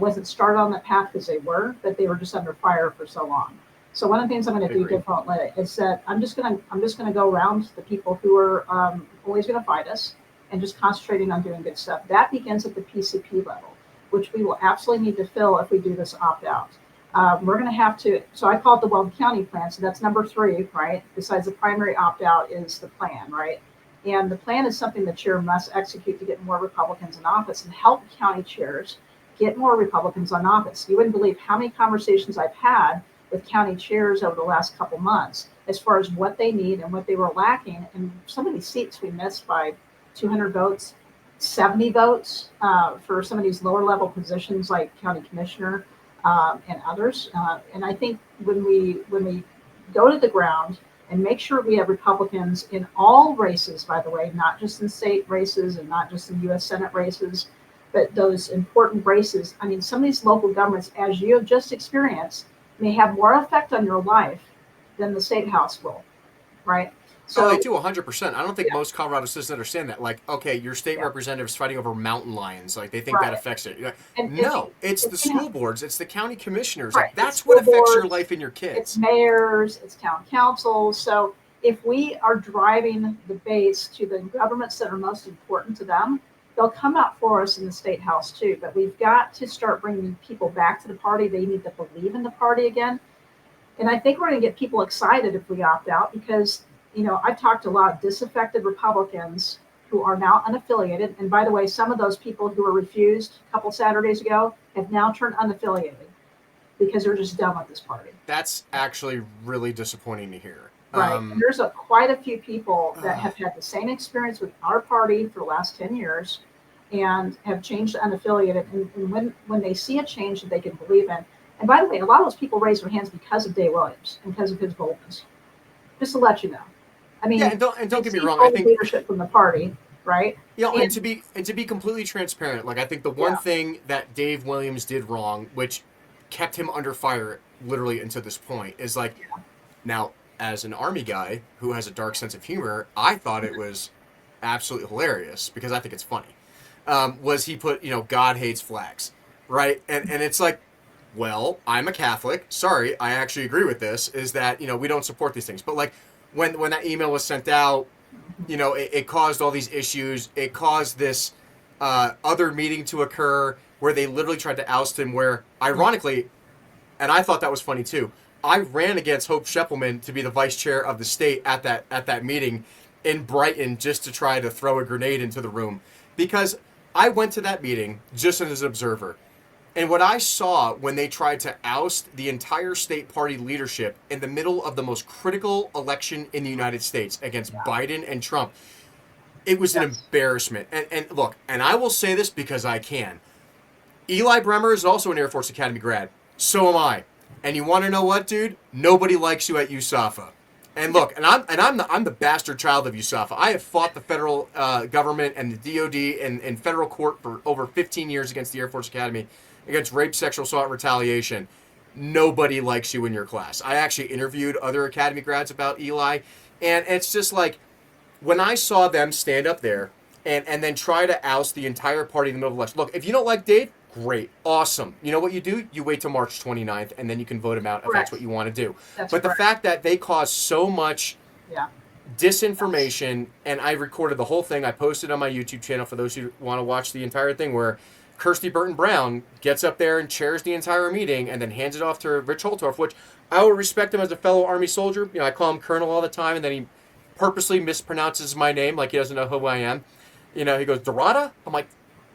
wasn't started on that path because they were, but they were just under fire for so long. So one of the things I'm going to do differently is that I'm just going to go around the people who are always going to fight us and just concentrating on doing good stuff. That begins at the PCP level, which we will absolutely need to fill if we do this opt out. We're going to have to, so I call it the Weld County plan. So that's number 3, right? Besides the primary opt-out is the plan, right? And the plan is something the chair must execute to get more Republicans in office and help county chairs get more Republicans in office. You wouldn't believe how many conversations I've had with county chairs over the last couple months as far as what they need and what they were lacking. And some of these seats we missed by 200 votes, 70 votes for some of these lower level positions like county commissioner. And others. And I think when we go to the ground and make sure we have Republicans in all races, by the way, not just in state races and not just in U.S. Senate races, but those important races. I mean, some of these local governments, as you have just experienced, may have more effect on your life than the state house will, right? So they do 100%. I don't think most Colorado citizens understand that. Okay, your state representative's fighting over mountain lions. They think that affects it. It's the school boards. It's the county commissioners. Right. That's what affects your life and your kids. It's mayors. It's town councils. So if we are driving the base to the governments that are most important to them, they'll come out for us in the state house too. But we've got to start bringing people back to the party. They need to believe in the party again. And I think we're going to get people excited if we opt out because I've talked to a lot of disaffected Republicans who are now unaffiliated. And by the way, some of those people who were refused a couple Saturdays ago have now turned unaffiliated because they're just done with this party. That's actually really disappointing to hear. Right. And there's quite a few people that have had the same experience with our party for the last 10 years and have changed to unaffiliated. And when they see a change that they can believe in, and by the way, a lot of those people raise their hands because of Dave Williams and because of his boldness. Just to let you know. I mean, and don't get me wrong. I think leadership from the party, right? You know, And and to be completely transparent, like I think the one yeah, thing that Dave Williams did wrong, which kept him under fire literally until this point, is like now as an army guy who has a dark sense of humor, I thought it was absolutely hilarious because I think it's funny. Was he put God hates flags, right? And it's like, well, I'm a Catholic. Sorry, I actually agree with this. Is that we don't support these things, but like when that email was sent out, it caused all these issues. It caused this other meeting to occur where they literally tried to oust him. Where, ironically, and I thought that was funny too, I ran against Hope Scheppelman to be the vice chair of the state at that meeting in Brighton just to try to throw a grenade into the room because I went to that meeting just as an observer. And what I saw when they tried to oust the entire state party leadership in the middle of the most critical election in the United States against Biden and Trump, it was an yes, embarrassment. And look, and I will say this because I can. Eli Bremer is also an Air Force Academy grad. So am I. And you want to know what, dude? Nobody likes you at USAFA. And look, I'm the bastard child of USAFA. I have fought the federal government and the DOD in federal court for over 15 years against the Air Force Academy, against rape, sexual assault, retaliation. Nobody likes you in your class. I actually interviewed other Academy grads about Eli, and it's just like when I saw them stand up there and then try to oust the entire party in the middle of the election. Look, if you don't like Dave, great, awesome. You know what you do? You wait till March 29th, and then you can vote him out if that's correct. what you want to do. That's But the correct. fact that they caused so much Yeah, disinformation, and I recorded the whole thing. I posted on my YouTube channel for those who want to watch the entire thing, where Kirsty Burton Brown gets up there and chairs the entire meeting and then hands it off to Rich Holtorf, which I will respect him as a fellow Army soldier. I call him Colonel all the time, and then he purposely mispronounces my name like he doesn't know who I am. He goes, Dorada? I'm like,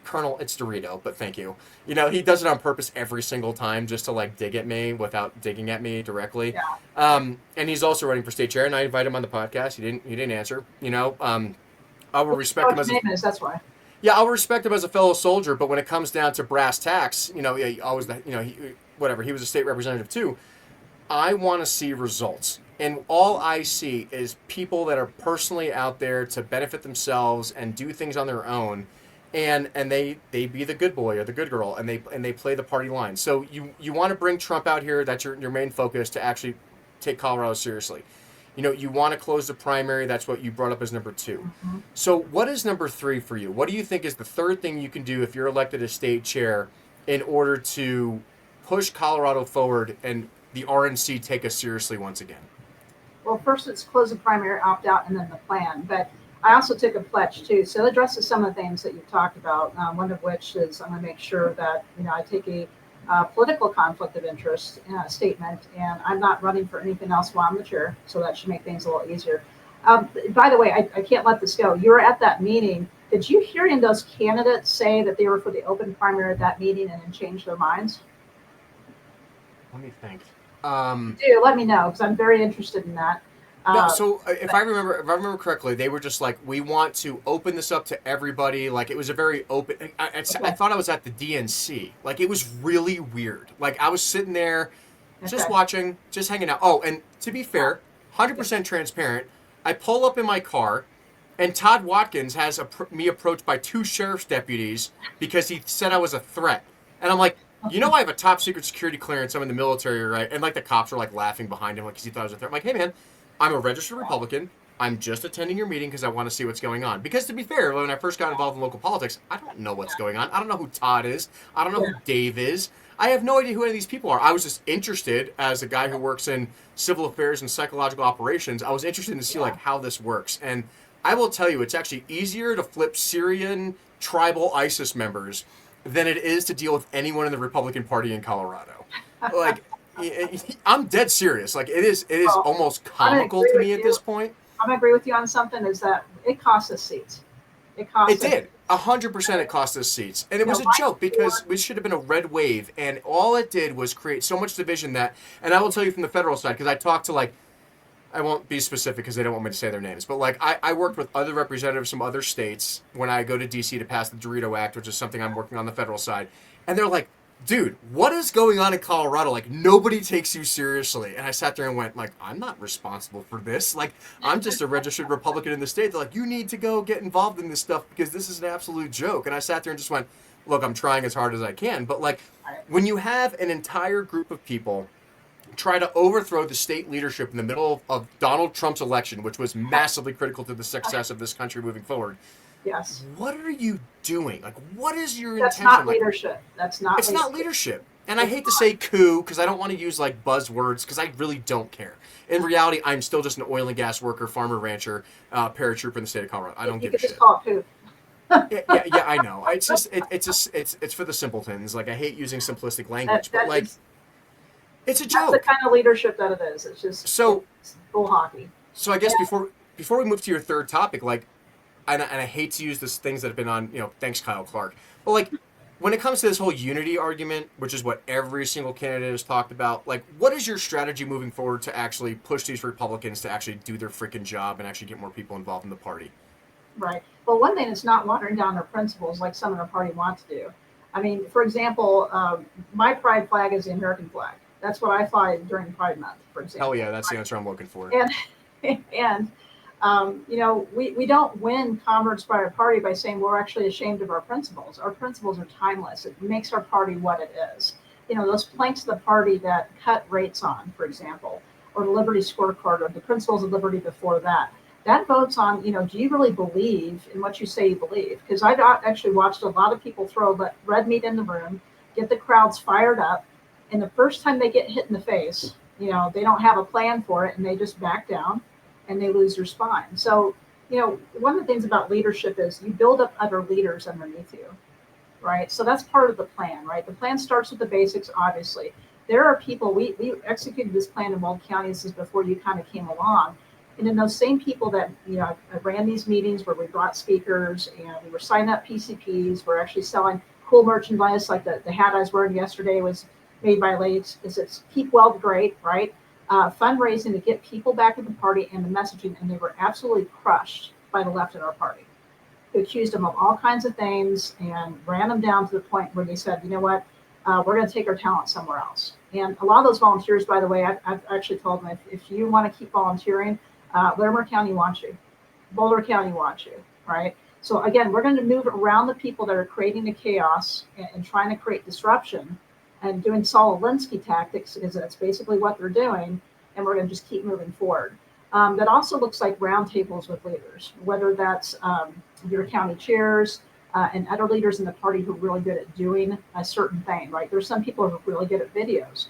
Colonel, it's Dorito, but thank you. He does it on purpose every single time just to like dig at me without digging at me directly. yeah. And he's also running for state chair, and I invited him on the podcast. He didn't answer. I will respect Oh, him his as name is. That's why. yeah, I'll respect him as a fellow soldier, but when it comes down to brass tacks, he always, whatever, he was a state representative too. I want to see results. And all I see is people that are personally out there to benefit themselves and do things on their own. And they be the good boy or the good girl, and they play the party line. So you want to bring Trump out here, that's your main focus, to actually take Colorado seriously. You want to close the primary, that's what you brought up as number 2. Mm-hmm. So what is number 3 for you? What do you think is the third thing you can do if you're elected as state chair in order to push Colorado forward and the RNC take us seriously once again? Well, first it's close the primary, opt out, and then the plan. But I also took a pledge too. So it addresses some of the things that you talked about. One of which is I'm going to make sure that I take a political conflict of interest statement, and I'm not running for anything else while I'm the chair. So that should make things a little easier. By the way, I can't let this go. You were at that meeting. Did you hear any of those candidates say that they were for the open primary at that meeting and then change their minds? Let me think. Do let me know because I'm very interested in that. No, so if I remember correctly, they were just like, we want to open this up to everybody. Like it was a very open. I thought I was at the DNC. Like it was really weird. Like I was sitting there, just Okay. watching, just hanging out. Oh, and to be fair, 100% transparent. I pull up in my car, and Todd Watkins has me approached by 2 sheriff's deputies because he said I was a threat. And I'm like, I have a top secret security clearance. I'm in the military, right? And like the cops were like laughing behind him, like because he thought I was a threat. I'm like, hey man, I'm a registered Republican. I'm just attending your meeting because I want to see what's going on. Because to be fair, when I first got involved in local politics, I don't know what's going on. I don't know who Todd is. I don't know who Dave is. I have no idea who any of these people are. I was just interested as a guy who works in civil affairs and psychological operations. I was interested to see like how this works. And I will tell you, it's actually easier to flip Syrian tribal ISIS members than it is to deal with anyone in the Republican Party in Colorado. Like, I'm dead serious. Like it is Well, almost I'm gonna comical agree to with me at you. this point. I'm gonna agree with you on something. Is that it costs us seats? It costs. It did. 100% it cost us seats. And it was a joke because it should have been a red wave. And all it did was create so much division that, and I will tell you from the federal side, because I talked to I won't be specific because they don't want me to say their names, but I worked with other representatives from other states when I go to DC to pass the Dorito Act, which is something I'm working on the federal side. And they're like, dude, what is going on in Colorado? Like, nobody takes you seriously. And I sat there and went, like, I'm not responsible for this. Like, I'm just a registered Republican in the state. They're like, you need to go get involved in this stuff because this is an absolute joke. And I sat there and just went, look, I'm trying as hard as I can. But, like, when you have an entire group of people try to overthrow the state leadership in the middle of Donald Trump's election, which was massively critical to the success of this country moving forward, Yes. what are you doing? Like, what is your That's intention? not Like, leadership. That's not it's not leadership. And I hate to say coup because I don't want to use like buzzwords because I really don't care. In reality, I'm still just an oil and gas worker, farmer, rancher, paratrooper in the state of Colorado. I don't You give a could shit. just call it poop. Yeah, I know. It's for the simpletons. Like, I hate using simplistic language, but like, it's a That's the joke. kind of leadership that it is. It's just So it's bull hockey. So I guess before we move to your third topic, like, and I hate to use this things that have been on, thanks Kyle Clark, but like, when it comes to this whole unity argument, which is what every single candidate has talked about, like, what is your strategy moving forward to actually push these Republicans to actually do their freaking job and actually get more people involved in the party? Right. Well, one thing is not watering down their principles like some in our party want to do. I mean, for example, my pride flag is the American flag. That's what I fly during Pride Month, for example. Hell yeah, that's the answer I'm looking for. And we don't win converts by our party by saying we're actually ashamed of our principles. Our principles are timeless. It makes our party what it is. Those planks of the party that cut rates on, for example, or the Liberty Scorecard, or the principles of liberty before that. That votes on, do you really believe in what you say you believe? Because I've actually watched a lot of people throw red meat in the room, get the crowds fired up, and the first time they get hit in the face, they don't have a plan for it, and they just back down and they lose their spine. So, one of the things about leadership is you build up other leaders underneath you, right? So that's part of the plan, right? The plan starts with the basics, obviously. There are people, we executed this plan in Weld County, this is before you kind of came along. And then those same people that, I ran these meetings where we brought speakers and we were signing up PCPs, we're actually selling cool merchandise, like the hat I was wearing yesterday was made by ladies. It's Keep Weld Great, right? Fundraising to get people back in the party and the messaging, and they were absolutely crushed by the left in our party, who accused them of all kinds of things and ran them down to the point where they said, you know what, we're going to take our talent somewhere else. And a lot of those volunteers, by the way, I've actually told them, if you want to keep volunteering, Larimer County wants you, Boulder County wants you, right? So again, we're going to move around the people that are creating the chaos and trying to create disruption and doing Saul Alinsky tactics, because that's basically what they're doing, and we're going to just keep moving forward. That also looks like roundtables with leaders, whether that's your county chairs and other leaders in the party who are really good at doing a certain thing, right? There's some people who are really good at videos.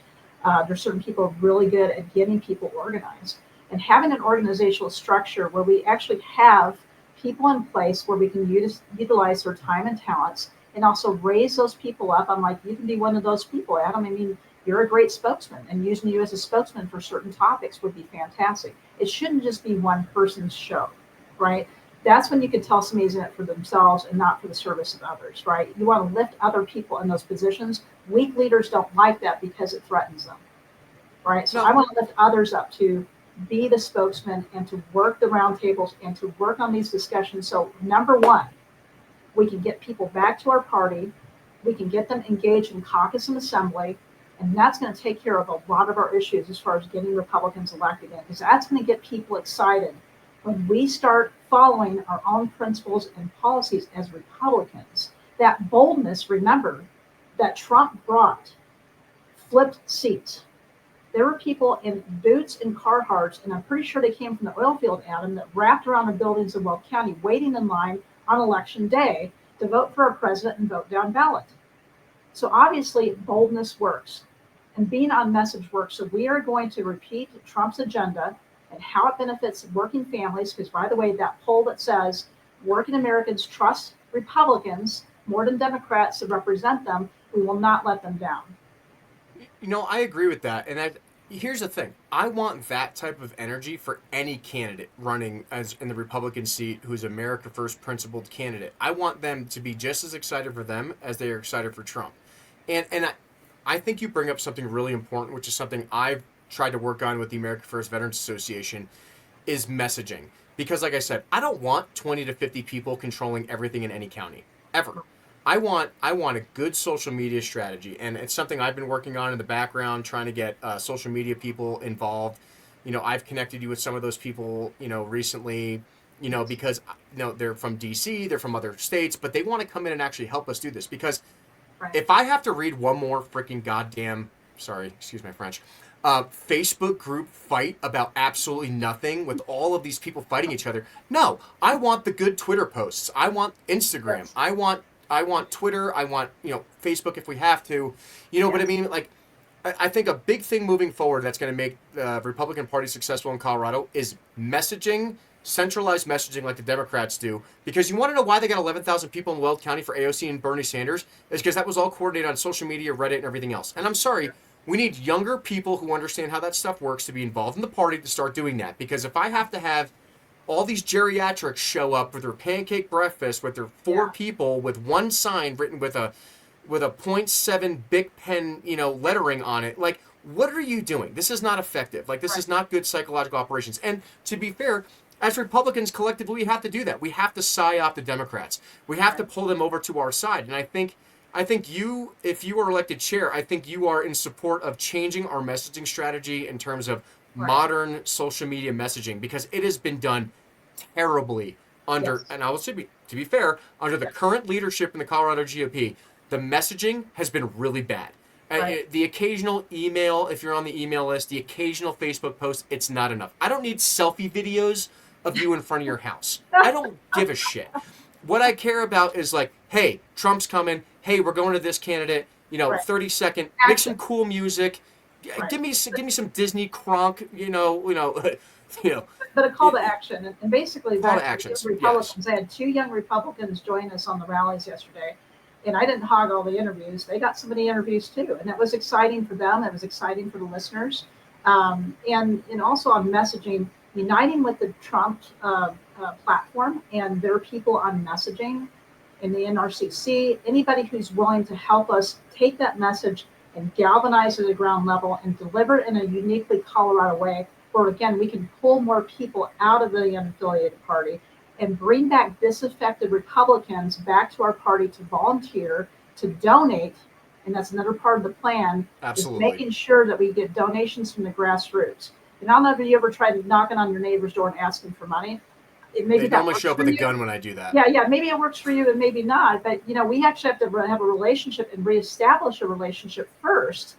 There's certain people who are really good at getting people organized. And having an organizational structure where we actually have people in place where we can utilize their time and talents and also raise those people up. I'm like, you can be one of those people, Adam. I mean, you're a great spokesman, and using you as a spokesman for certain topics would be fantastic. It shouldn't just be one person's show, right? That's when you can tell somebody's in it for themselves and not for the service of others, right? You want to lift other people in those positions. Weak leaders don't like that because it threatens them, right? So I want to lift others up to be the spokesman and to work the roundtables and to work on these discussions. So number one, we can get people back to our party. We can get them engaged in caucus and assembly. And that's going to take care of a lot of our issues as far as getting Republicans elected in, because that's going to get people excited when we start following our own principles and policies as Republicans. That boldness, remember, that Trump brought flipped seats. There were people in boots and Carhartts, and I'm pretty sure they came from the oil field, Adam, that wrapped around the buildings of Weld County, waiting in line on election day to vote for a president and vote down ballot. So obviously, boldness works, and being on message works. So we are going to repeat Trump's agenda and how it benefits working families, because by the way, that poll that says working Americans trust Republicans more than Democrats to represent them, we will not let them down. I agree with that. And here's the thing. I want that type of energy for any candidate running as in the Republican seat who's America First principled candidate. I want them to be just as excited for them as they are excited for Trump. And I think you bring up something really important, which is something I've tried to work on with the America First Veterans Association, is messaging. Because like I said, I don't want 20 to 50 people controlling everything in any county, ever. want a good social media strategy, and it's something I've been working on in the background, trying to get social media people involved. I've connected you with some of those people, recently, because they're from DC, they're from other states, but they want to come in and actually help us do this. Because Right. if I have to read one more freaking goddamn, sorry, excuse my French, Facebook group fight about absolutely nothing with all of these people fighting each other, no, I want the good Twitter posts. I want Instagram. Yes. I want Twitter. I want Facebook if we have to, But I Yes. mean, like, I think a big thing moving forward that's going to make the Republican Party successful in Colorado is messaging, centralized messaging like the Democrats do. Because you want to know why they got 11,000 people in Weld County for AOC and Bernie Sanders? Is because that was all coordinated on social media, Reddit, and everything else. And I'm sorry, we need younger people who understand how that stuff works to be involved in the party to start doing that. Because if I have to have all these geriatrics show up with their pancake breakfast with their four people with one sign written with a .7 big pen, lettering on it. Like, what are you doing? This is not effective. Like, this is not good psychological operations. And to be fair, as Republicans collectively, we have to do that. We have to psyop the Democrats. We have to pull them over to our side. And I think you, if you are elected chair, I think you are in support of changing our messaging strategy in terms of modern social media messaging, because it has been done terribly under, and I will say, to be fair, under the current leadership in the Colorado GOP. The messaging has been really bad. The occasional email, if you're on the email list, the occasional Facebook post, it's not enough. I don't need selfie videos of you in front of your house. I don't give a shit. What I care about is like, hey, Trump's coming. Hey, we're going to this candidate. 30-second, make some cool music. Give me some Disney Kronk. But a call to action, and basically, call to actions. Republicans. Yes. I had 2 young Republicans join us on the rallies yesterday. And I didn't hog all the interviews. They got some of the interviews too. And that was exciting for them. It was exciting for the listeners. And also on messaging, uniting with the Trump platform and their people on messaging in the NRCC, anybody who's willing to help us take that message and galvanize it at the ground level and deliver it in a uniquely Colorado way, where again, we can pull more people out of the unaffiliated party and bring back disaffected Republicans back to our party to volunteer, to donate, and that's another part of the plan. Absolutely. Is making sure that we get donations from the grassroots. And I don't know if you ever tried knocking on your neighbor's door and asking for money. They normally show up with a gun when I do that. Yeah, maybe it works for you and maybe not. But, we actually have to have a relationship and reestablish a relationship first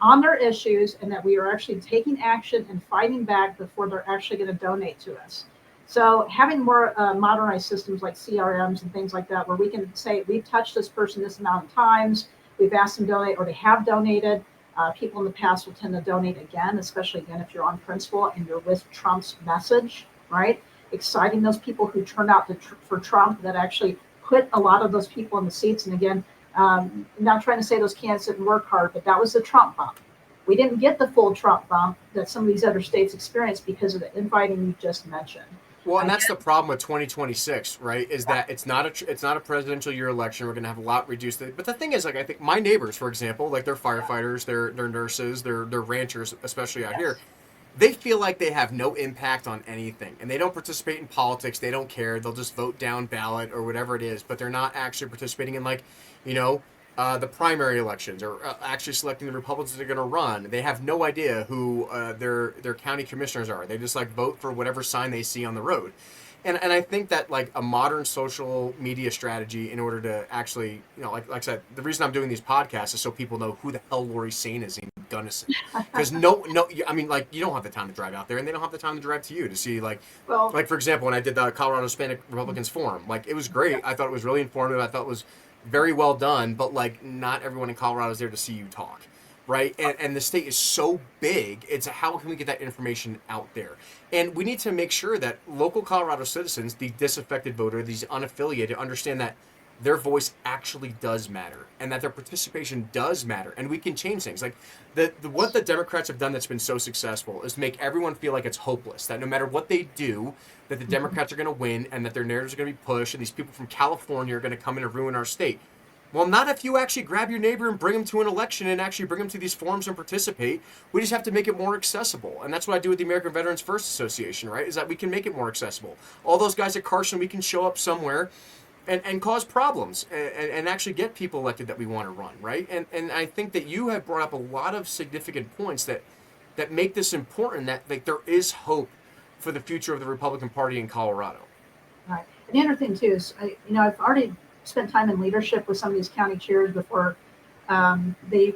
on their issues, and that we are actually taking action and fighting back before they're actually going to donate to us. So having more modernized systems like CRMs and things like that, where we can say, we've touched this person this amount of times, we've asked them to donate, or they have donated. People in the past will tend to donate again, especially again if you're on principle and you're with Trump's message, right? Exciting those people who turned out for Trump, that actually put a lot of those people in the seats. And again, not trying to say those candidates didn't work hard, but that was the Trump bump. We didn't get the full Trump bump that some of these other states experienced because of the infighting you just mentioned. Well, and that's the problem with 2026, right? Is that it's not a presidential year election. We're going to have a lot reduced. But the thing is, like, I think my neighbors, for example, like they're firefighters, they're nurses, they're ranchers, especially out here. They feel like they have no impact on anything, and they don't participate in politics. They don't care. They'll just vote down ballot or whatever it is, but they're not actually participating in, like, the primary elections or actually selecting the Republicans that are going to run. They have no idea who their county commissioners are. They just like vote for whatever sign they see on the road. And I think that like a modern social media strategy in order to actually, like I said, the reason I'm doing these podcasts is so people know who the hell Lori Saine is in Gunnison. Because I mean, like, you don't have the time to drive out there, and they don't have the time to drive to you to see, like, like, for example, when I did the Colorado Hispanic Republicans Forum, like, it was great. I thought it was really informative. I thought it was very well done, but like not everyone in Colorado is there to see you talk, right? And the state is so big, it's how can we get that information out there? And we need to make sure that local Colorado citizens, the disaffected voter, these unaffiliated, understand that their voice actually does matter and that their participation does matter, and we can change things. Like what the Democrats have done that's been so successful is make everyone feel like it's hopeless, that no matter what they do, that the Democrats are going to win and that their narratives are going to be pushed and these people from California are going to come in and ruin our state. Well, not if you actually grab your neighbor and bring them to an election and actually bring them to these forums and participate. We just have to make it more accessible. And that's what I do with the American Veterans First Association, right? Is that we can make it more accessible. All those guys at Carson, we can show up somewhere and cause problems and actually get people elected that we want to run, right? And I think that you have brought up a lot of significant points that make this important, that like there is hope for the future of the Republican Party in Colorado. Right. And the other thing too is, I've already spent time in leadership with some of these county chairs before they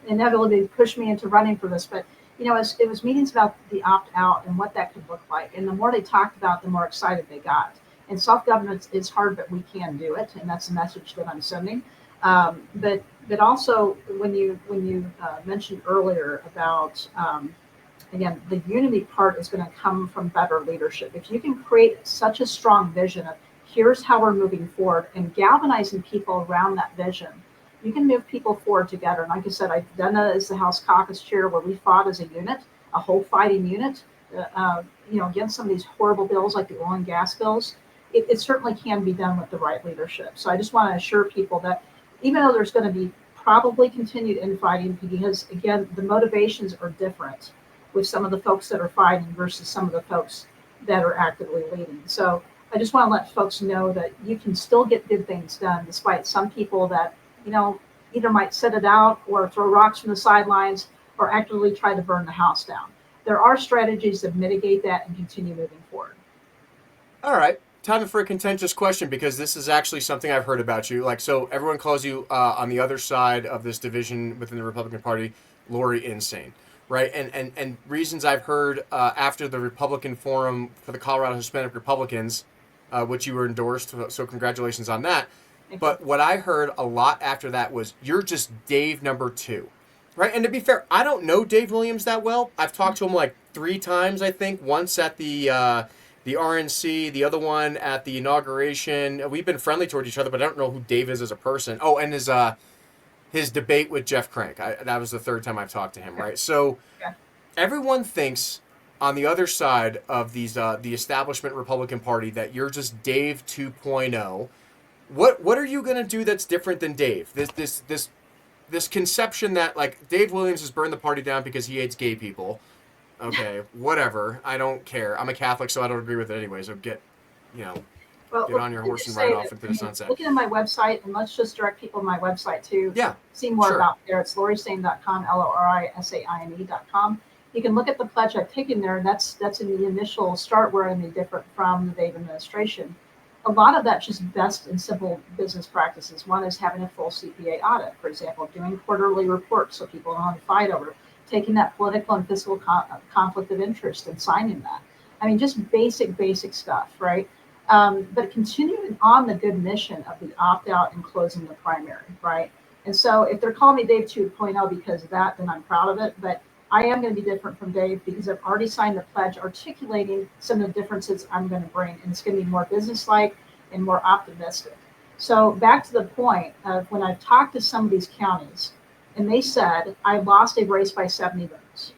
inevitably pushed me into running for this. But it was meetings about the opt out and what that could look like. And the more they talked about, the more excited they got. And self-governance is hard, but we can do it, and that's the message that I'm sending. But also when you mentioned earlier about again, the unity part is going to come from better leadership. If you can create such a strong vision of here's how we're moving forward and galvanizing people around that vision, you can move people forward together. And like I said, I've done that as the House Caucus Chair, where we fought as a unit, a whole fighting unit, against some of these horrible bills like the oil and gas bills. It certainly can be done with the right leadership. So I just want to assure people that even though there's going to be probably continued infighting, because again, the motivations are different with some of the folks that are fighting versus some of the folks that are actively leading. So I just want to let folks know that you can still get good things done despite some people that, either might sit it out or throw rocks from the sidelines or actively try to burn the house down. There are strategies that mitigate that and continue moving forward. All right. Time for a contentious question, because this is actually something I've heard about you. Like, so everyone calls you on the other side of this division within the Republican Party, Lori Saine, right? And reasons I've heard after the Republican Forum for the Colorado Hispanic Republicans, which you were endorsed, so congratulations on that. But what I heard a lot after that was you're just Dave number 2, right? And to be fair, I don't know Dave Williams that well. I've talked to him like 3 times, I think. Once at the RNC, the other one at the inauguration. We've been friendly toward each other, but I don't know who Dave is as a person. Oh, and his debate with Jeff Crank. That was the 3rd time I've talked to him, right? So everyone thinks on the other side of these the establishment Republican Party that you're just Dave 2.0. What are you gonna do that's different than Dave? This conception that like Dave Williams has burned the party down because he hates gay people. Okay, whatever. I don't care. I'm a Catholic, so I don't agree with it anyway. So get on your horse and ride off into the sunset. Looking at my website, and let's just direct people to my website too. Yeah. See more about there. It's lorisaine.com, LORISAINE.com. You can look at the pledge I've taken there, and that's in the initial start where I'm different from the Dave administration. A lot of that's just best and simple business practices. One is having a full CPA audit, for example, doing quarterly reports so people don't have to fight over it. Taking that political and fiscal conflict of interest and signing that. I mean, just basic stuff, right? But continuing on the good mission of the opt-out and closing the primary, right? And so if they're calling me Dave 2.0 because of that, then I'm proud of it. But I am going to be different from Dave because I've already signed the pledge articulating some of the differences I'm going to bring. And it's going to be more business-like and more optimistic. So back to the point of when I've talked to some of these counties, and they said, I lost a race by 70 votes.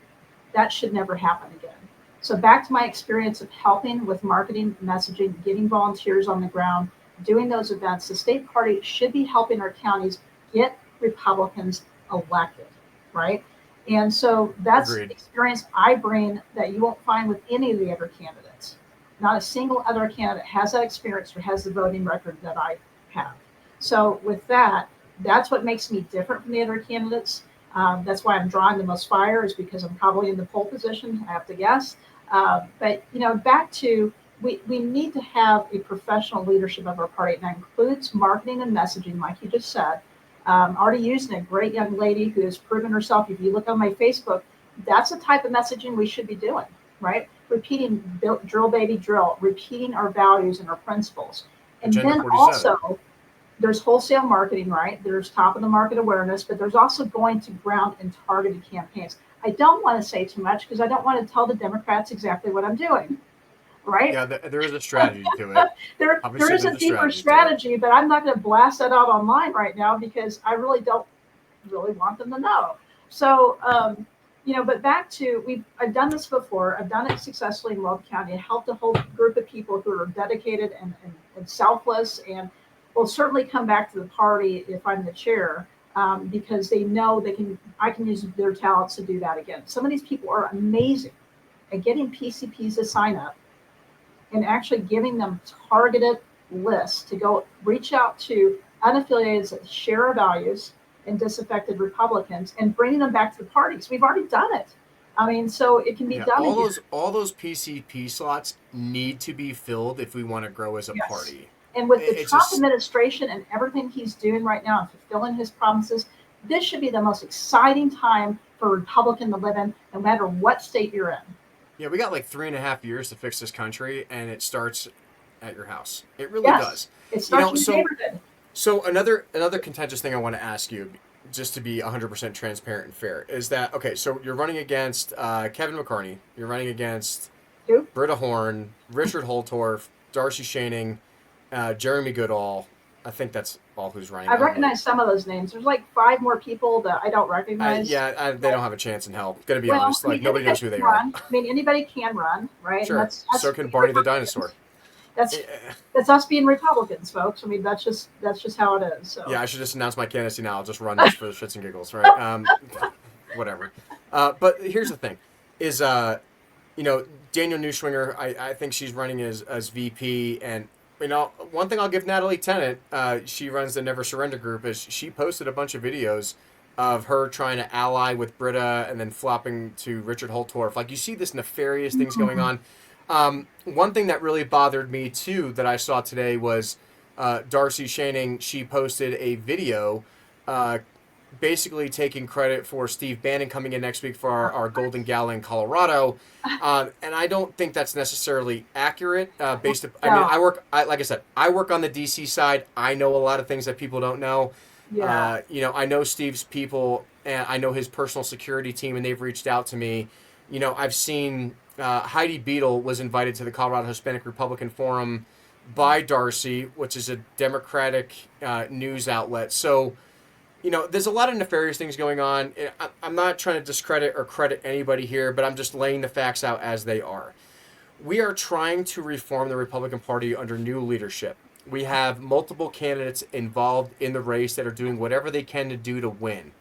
That should never happen again. So back to my experience of helping with marketing, messaging, getting volunteers on the ground, doing those events, the state party should be helping our counties get Republicans elected, right? And so that's the experience I bring that you won't find with any of the other candidates. Not a single other candidate has that experience or has the voting record that I have. So with that, that's what makes me different from the other candidates. That's why I'm drawing the most fire, is because I'm probably in the pole position, I have to guess. But back to we need to have a professional leadership of our party, and that includes marketing and messaging, like you just said. Already using a great young lady who has proven herself. If you look on my Facebook, that's the type of messaging we should be doing, right? Repeating drill baby drill, repeating our values and our principles. And Agenda then 47. Also, there's wholesale marketing, right? There's top of the market awareness, but there's also going to ground and targeted campaigns. I don't want to say too much because I don't want to tell the Democrats exactly what I'm doing, right? Yeah, there is a strategy to it. there is a deeper strategy, but I'm not going to blast that out online right now because I really don't really want them to know. So, but back to, I've done this before. I've done it successfully in Weld County. I helped a whole group of people who are dedicated and selfless, and will certainly come back to the party if I'm the chair, because they know I can use their talents to do that again. Some of these people are amazing at getting PCPs to sign up and actually giving them targeted list to go reach out to unaffiliated that share our values and disaffected Republicans and bringing them back to the parties. We've already done it. I mean, so it can be Yeah, done again. all those PCP slots need to be filled if we want to grow as a Yes. party. And with the It's Trump just administration and everything he's doing right now and fulfilling his promises, this should be the most exciting time for a Republican to live in, no matter what state you're in. yeah, we got like 3.5 years to fix this country, and it starts at your house. It really Yes, does. it starts in your So neighborhood. so another contentious thing I want to ask you, just to be 100% transparent and fair, is that okay? So you're running against Kevin McCartney. You're running against Who? Britta Horn, Richard Holtorf, Darcy Shanning, Jeremy Goodall. I think that's all who's running. I recognize some of those names. There's like 5 more people that I don't recognize. They don't have a chance in hell. Gonna be Well, honest, I like mean, nobody knows anybody who they can are. run. I mean, anybody can run, right? Sure. And that's So can Barney the dinosaur. That's Eh, that's us being Republicans, folks. I mean, that's just how it is. So Yeah, I should just announce my candidacy now. I'll just run this for the shits and giggles, right? Whatever. But here's the thing: is Daniel Newswinger. I think she's running as VP, and one thing I'll give Natalie Tennant. She runs the Never Surrender group. Is she posted a bunch of videos of her trying to ally with Britta and then flopping to Richard Holtorf. Like you see this nefarious things going on. One thing that really bothered me too that I saw today was Darcy Shanning. She posted a video basically taking credit for Steve Bannon coming in next week for our Golden Gala in Colorado. And I don't think that's necessarily accurate. I mean, like I said, I work on the DC side. I know a lot of things that people don't know. yeah, I know Steve's people, and I know his personal security team, and they've reached out to me. I've seen Heidi Beadle was invited to the Colorado Hispanic Republican Forum by Darcy, which is a Democratic news outlet. So, there's a lot of nefarious things going on. I'm not trying to discredit or credit anybody here, but I'm just laying the facts out as they are. We are trying to reform the Republican Party under new leadership. We have multiple candidates involved in the race that are doing whatever they can to do to win.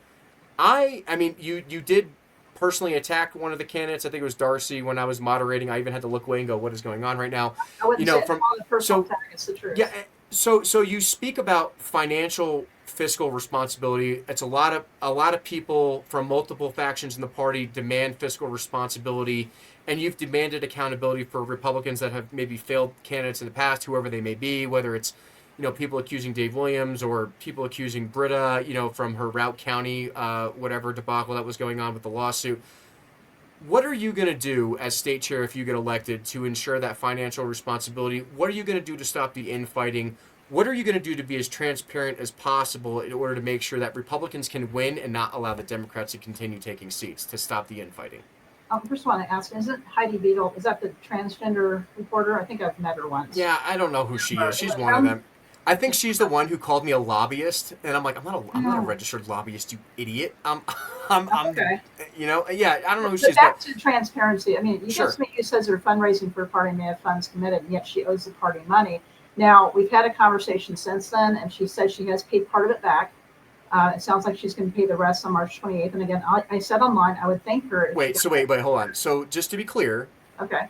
I mean, you did personally attack one of the candidates. I think it was Darcy when I was moderating. I even had to look away and go, "What is going on right now?" I wouldn't say from it's the personal attack. It's the truth. yeah. So you speak about financial fiscal responsibility. It's a lot of people from multiple factions in the party demand fiscal responsibility, and you've demanded accountability for Republicans that have maybe failed candidates in the past, whoever they may be, whether it's people accusing Dave Williams or people accusing Britta, from her Routt County, whatever debacle that was going on with the lawsuit. What are you going to do as state chair if you get elected to ensure that financial responsibility? What are you going to do to stop the infighting? What are you going to do to be as transparent as possible in order to make sure that Republicans can win and not allow the Democrats to continue taking seats to stop the infighting? First, I want to ask: isn't Heidi Beadle? Is that the transgender reporter? I think I've met her once. Yeah, I don't know who she is. She's one of them. I think she's the one who called me a lobbyist, and I'm like, I'm not a registered lobbyist, you idiot. Okay. Yeah, I don't know who But she's. back to transparency. I mean, you Sure. just you says they're fundraising for a party and they have funds committed, and yet she owes the party money. Now we've had a conversation since then, and she says she has paid part of it back. It sounds like she's going to pay the rest on March 28th. And again, I said online, I would thank her. Wait, hold on. So just to be clear, Okay.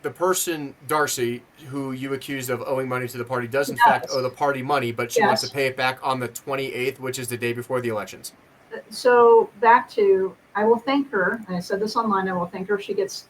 the person, Darcy, who you accused of owing money to the party, does in fact owe the party money, but she wants to pay it back on the 28th, which is the day before the elections. So back to, I will thank her, and I said this online, I will thank her if she gets,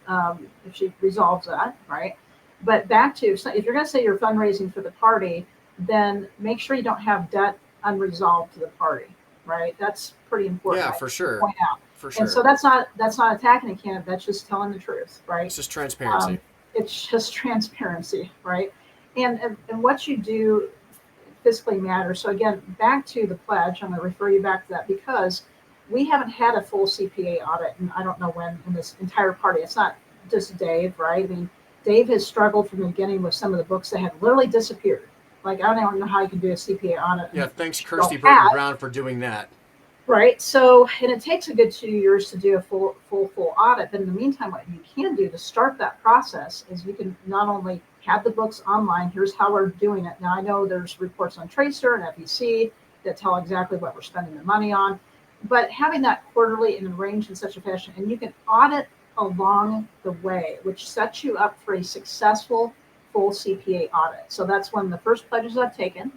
if she resolves that, right? But back to, if you're going to say you're fundraising for the party, then make sure you don't have debt unresolved to the party, right? That's pretty important. Yeah, for sure. To point out. For sure. And so that's not attacking a candidate. That's just telling the truth, right? It's just transparency. It's just transparency, right? And what you do fiscally matters. So again, back to the pledge. I'm going to refer you back to that because we haven't had a full CPA audit, and I don't know when in this entire party. It's not just Dave, right? I mean, Dave has struggled from the beginning with some of the books that have literally disappeared. Like, I don't know how you can do a CPA audit. Yeah, thanks Kirsty Burton Brown for doing that. Right. So, and it takes a good 2 years to do a full audit. But in the meantime, what you can do to start that process is you can not only have the books online, here's how we're doing it. Now, I know there's reports on Tracer and FEC that tell exactly what we're spending the money on, but having that quarterly and arranged in such a fashion, and you can audit along the way, which sets you up for a successful full CPA audit. So that's one of the first pledges I've taken.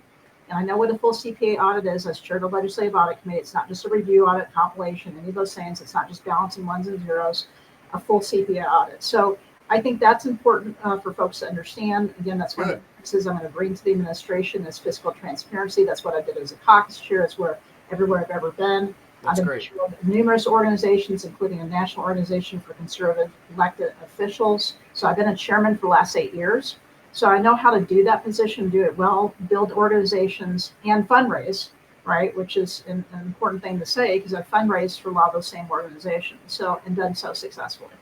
And I know what a full CPA audit is. As chair of the Legislative Audit Committee, it's not just a review audit, compilation, any of those things. It's not just balancing ones and zeros, a full CPA audit. So I think that's important for folks to understand. Again, that's one of the pieces I'm going to bring to the administration is fiscal transparency. That's what I did as a caucus chair. It's where everywhere I've ever been. That's I've been great. chair of numerous organizations, including a national organization for conservative elected officials. So I've been a chairman for the last 8 years. So I know how to do that position, do it well, build organizations and fundraise, right? Which is an important thing to say because I've fundraised for a lot of those same organizations. So, and done so successfully.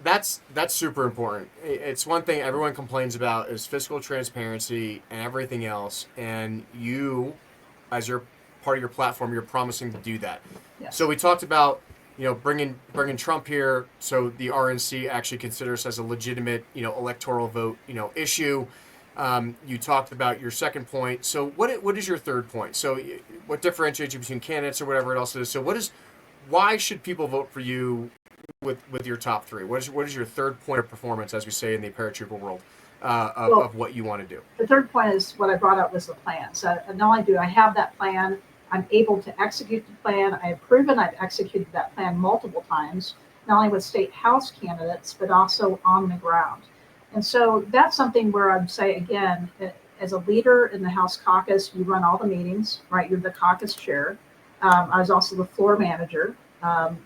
That's super important. It's one thing everyone complains about is fiscal transparency and everything else. And you, as your part of your platform, you're promising to do that. Yes. So we talked about, bringing Trump here, so the RNC actually considers as a legitimate, electoral vote, issue. You talked about your second point. So what is your third point? So what differentiates you between candidates or whatever else it is? So why should people vote for you with your top three? What is your third point of performance, as we say in the paratrooper world, of what you want to do? The third point is what I brought up was the plan. So not only do I have that plan, I'm able to execute the plan. I have proven I've executed that plan multiple times, not only with state house candidates, but also on the ground. And so that's something where I'd say, again, as a leader in the House caucus, you run all the meetings, right? You're the caucus chair. I was also the floor manager,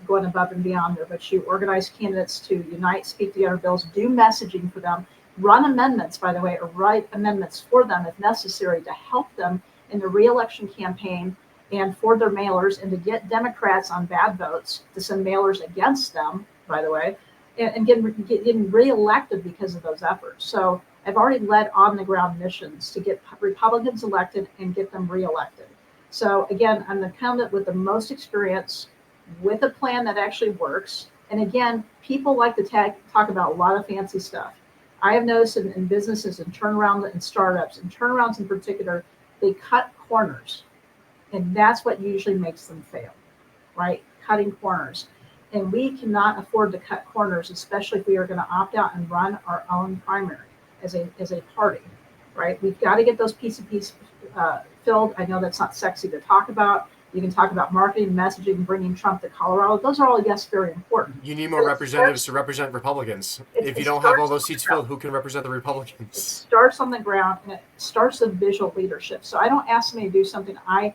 going above and beyond there, but you organize candidates to unite, speak together bills, do messaging for them, run amendments, by the way, or write amendments for them if necessary to help them in the re-election campaign and for their mailers and to get Democrats on bad votes to send mailers against them, by the way, and getting reelected because of those efforts. So I've already led on the ground missions to get Republicans elected and get them reelected. So again, I'm the candidate with the most experience with a plan that actually works. And again, people like to talk about a lot of fancy stuff. I have noticed in businesses and turnaround and startups and turnarounds in particular, they cut corners. And that's what usually makes them fail, right? Cutting corners. And we cannot afford to cut corners, especially if we are going to opt out and run our own primary as a party, right? We've got to get those piece filled. I know that's not sexy to talk about. You can talk about marketing, messaging, bringing Trump to Colorado. Those are all, yes, very important. You need more representatives to represent Republicans. If you don't have all those seats filled, who can represent the Republicans? It starts on the ground, and it starts with visual leadership. So I don't ask somebody to do something that I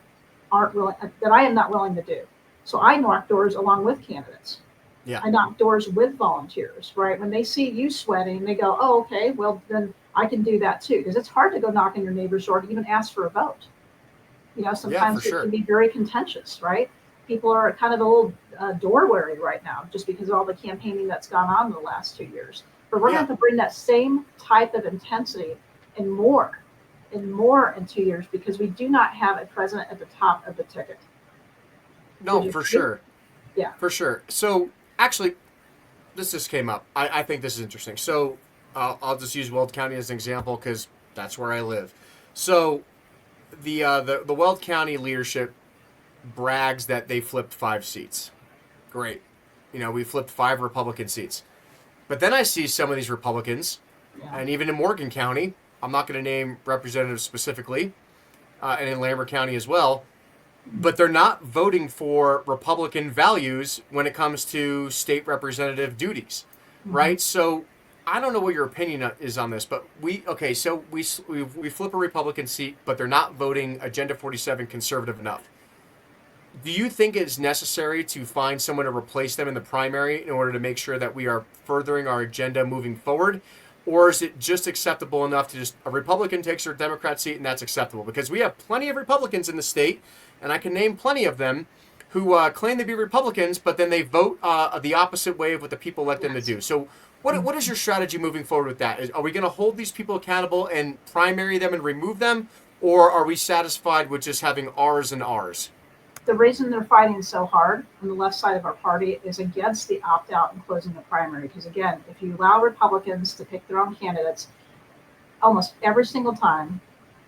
am not willing to do. So I knock doors along with candidates. Yeah. I knock doors with volunteers, right? When they see you sweating, they go, oh, okay, well, then I can do that too. Because it's hard to go knock on your neighbor's door to even ask for a vote. Sometimes it can be very contentious, right? People are kind of a little door wary right now just because of all the campaigning that's gone on in the last 2 years. But we're going to have to bring that same type of intensity and more in 2 years because we do not have a president at the top of the ticket. No, for sure. Yeah. For sure. So actually, this just came up. I think this is interesting. So I'll just use Weld County as an example because that's where I live. So the Weld County leadership brags that they flipped 5 seats. Great. We flipped 5 Republican seats. But then I see some of these Republicans, and even in Morgan County, I'm not going to name representatives specifically, and in Lambert County as well, but they're not voting for Republican values when it comes to state representative duties, right? So I don't know what your opinion is on this, but we flip a Republican seat, but they're not voting Agenda 47 conservative enough. Do you think it's necessary to find someone to replace them in the primary in order to make sure that we are furthering our agenda moving forward? Or is it just acceptable enough to just a Republican takes their Democrat seat and that's acceptable? Because we have plenty of Republicans in the state, and I can name plenty of them who claim to be Republicans, but then they vote the opposite way of what the people let them to do. So what is your strategy moving forward with that? Are we going to hold these people accountable and primary them and remove them? Or are we satisfied with just having R's and R's? The reason they're fighting so hard on the left side of our party is against the opt-out and closing the primary. Because again, if you allow Republicans to pick their own candidates, almost every single time,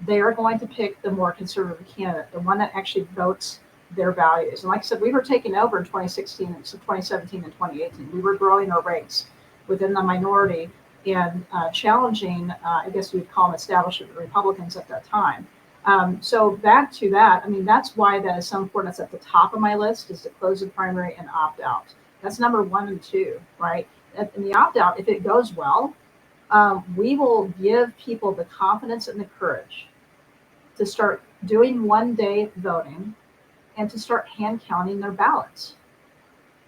they are going to pick the more conservative candidate, the one that actually votes their values. And like I said, we were taking over in 2016, and 2017 and 2018. We were growing our ranks within the minority and challenging, I guess you'd call them establishment Republicans at that time. So back to that, I mean, that's why that is so important. It's at the top of my list is to close the primary and opt out. That's number 1 and 2, right? And the opt out, if it goes well, we will give people the confidence and the courage to start doing one-day voting and to start hand counting their ballots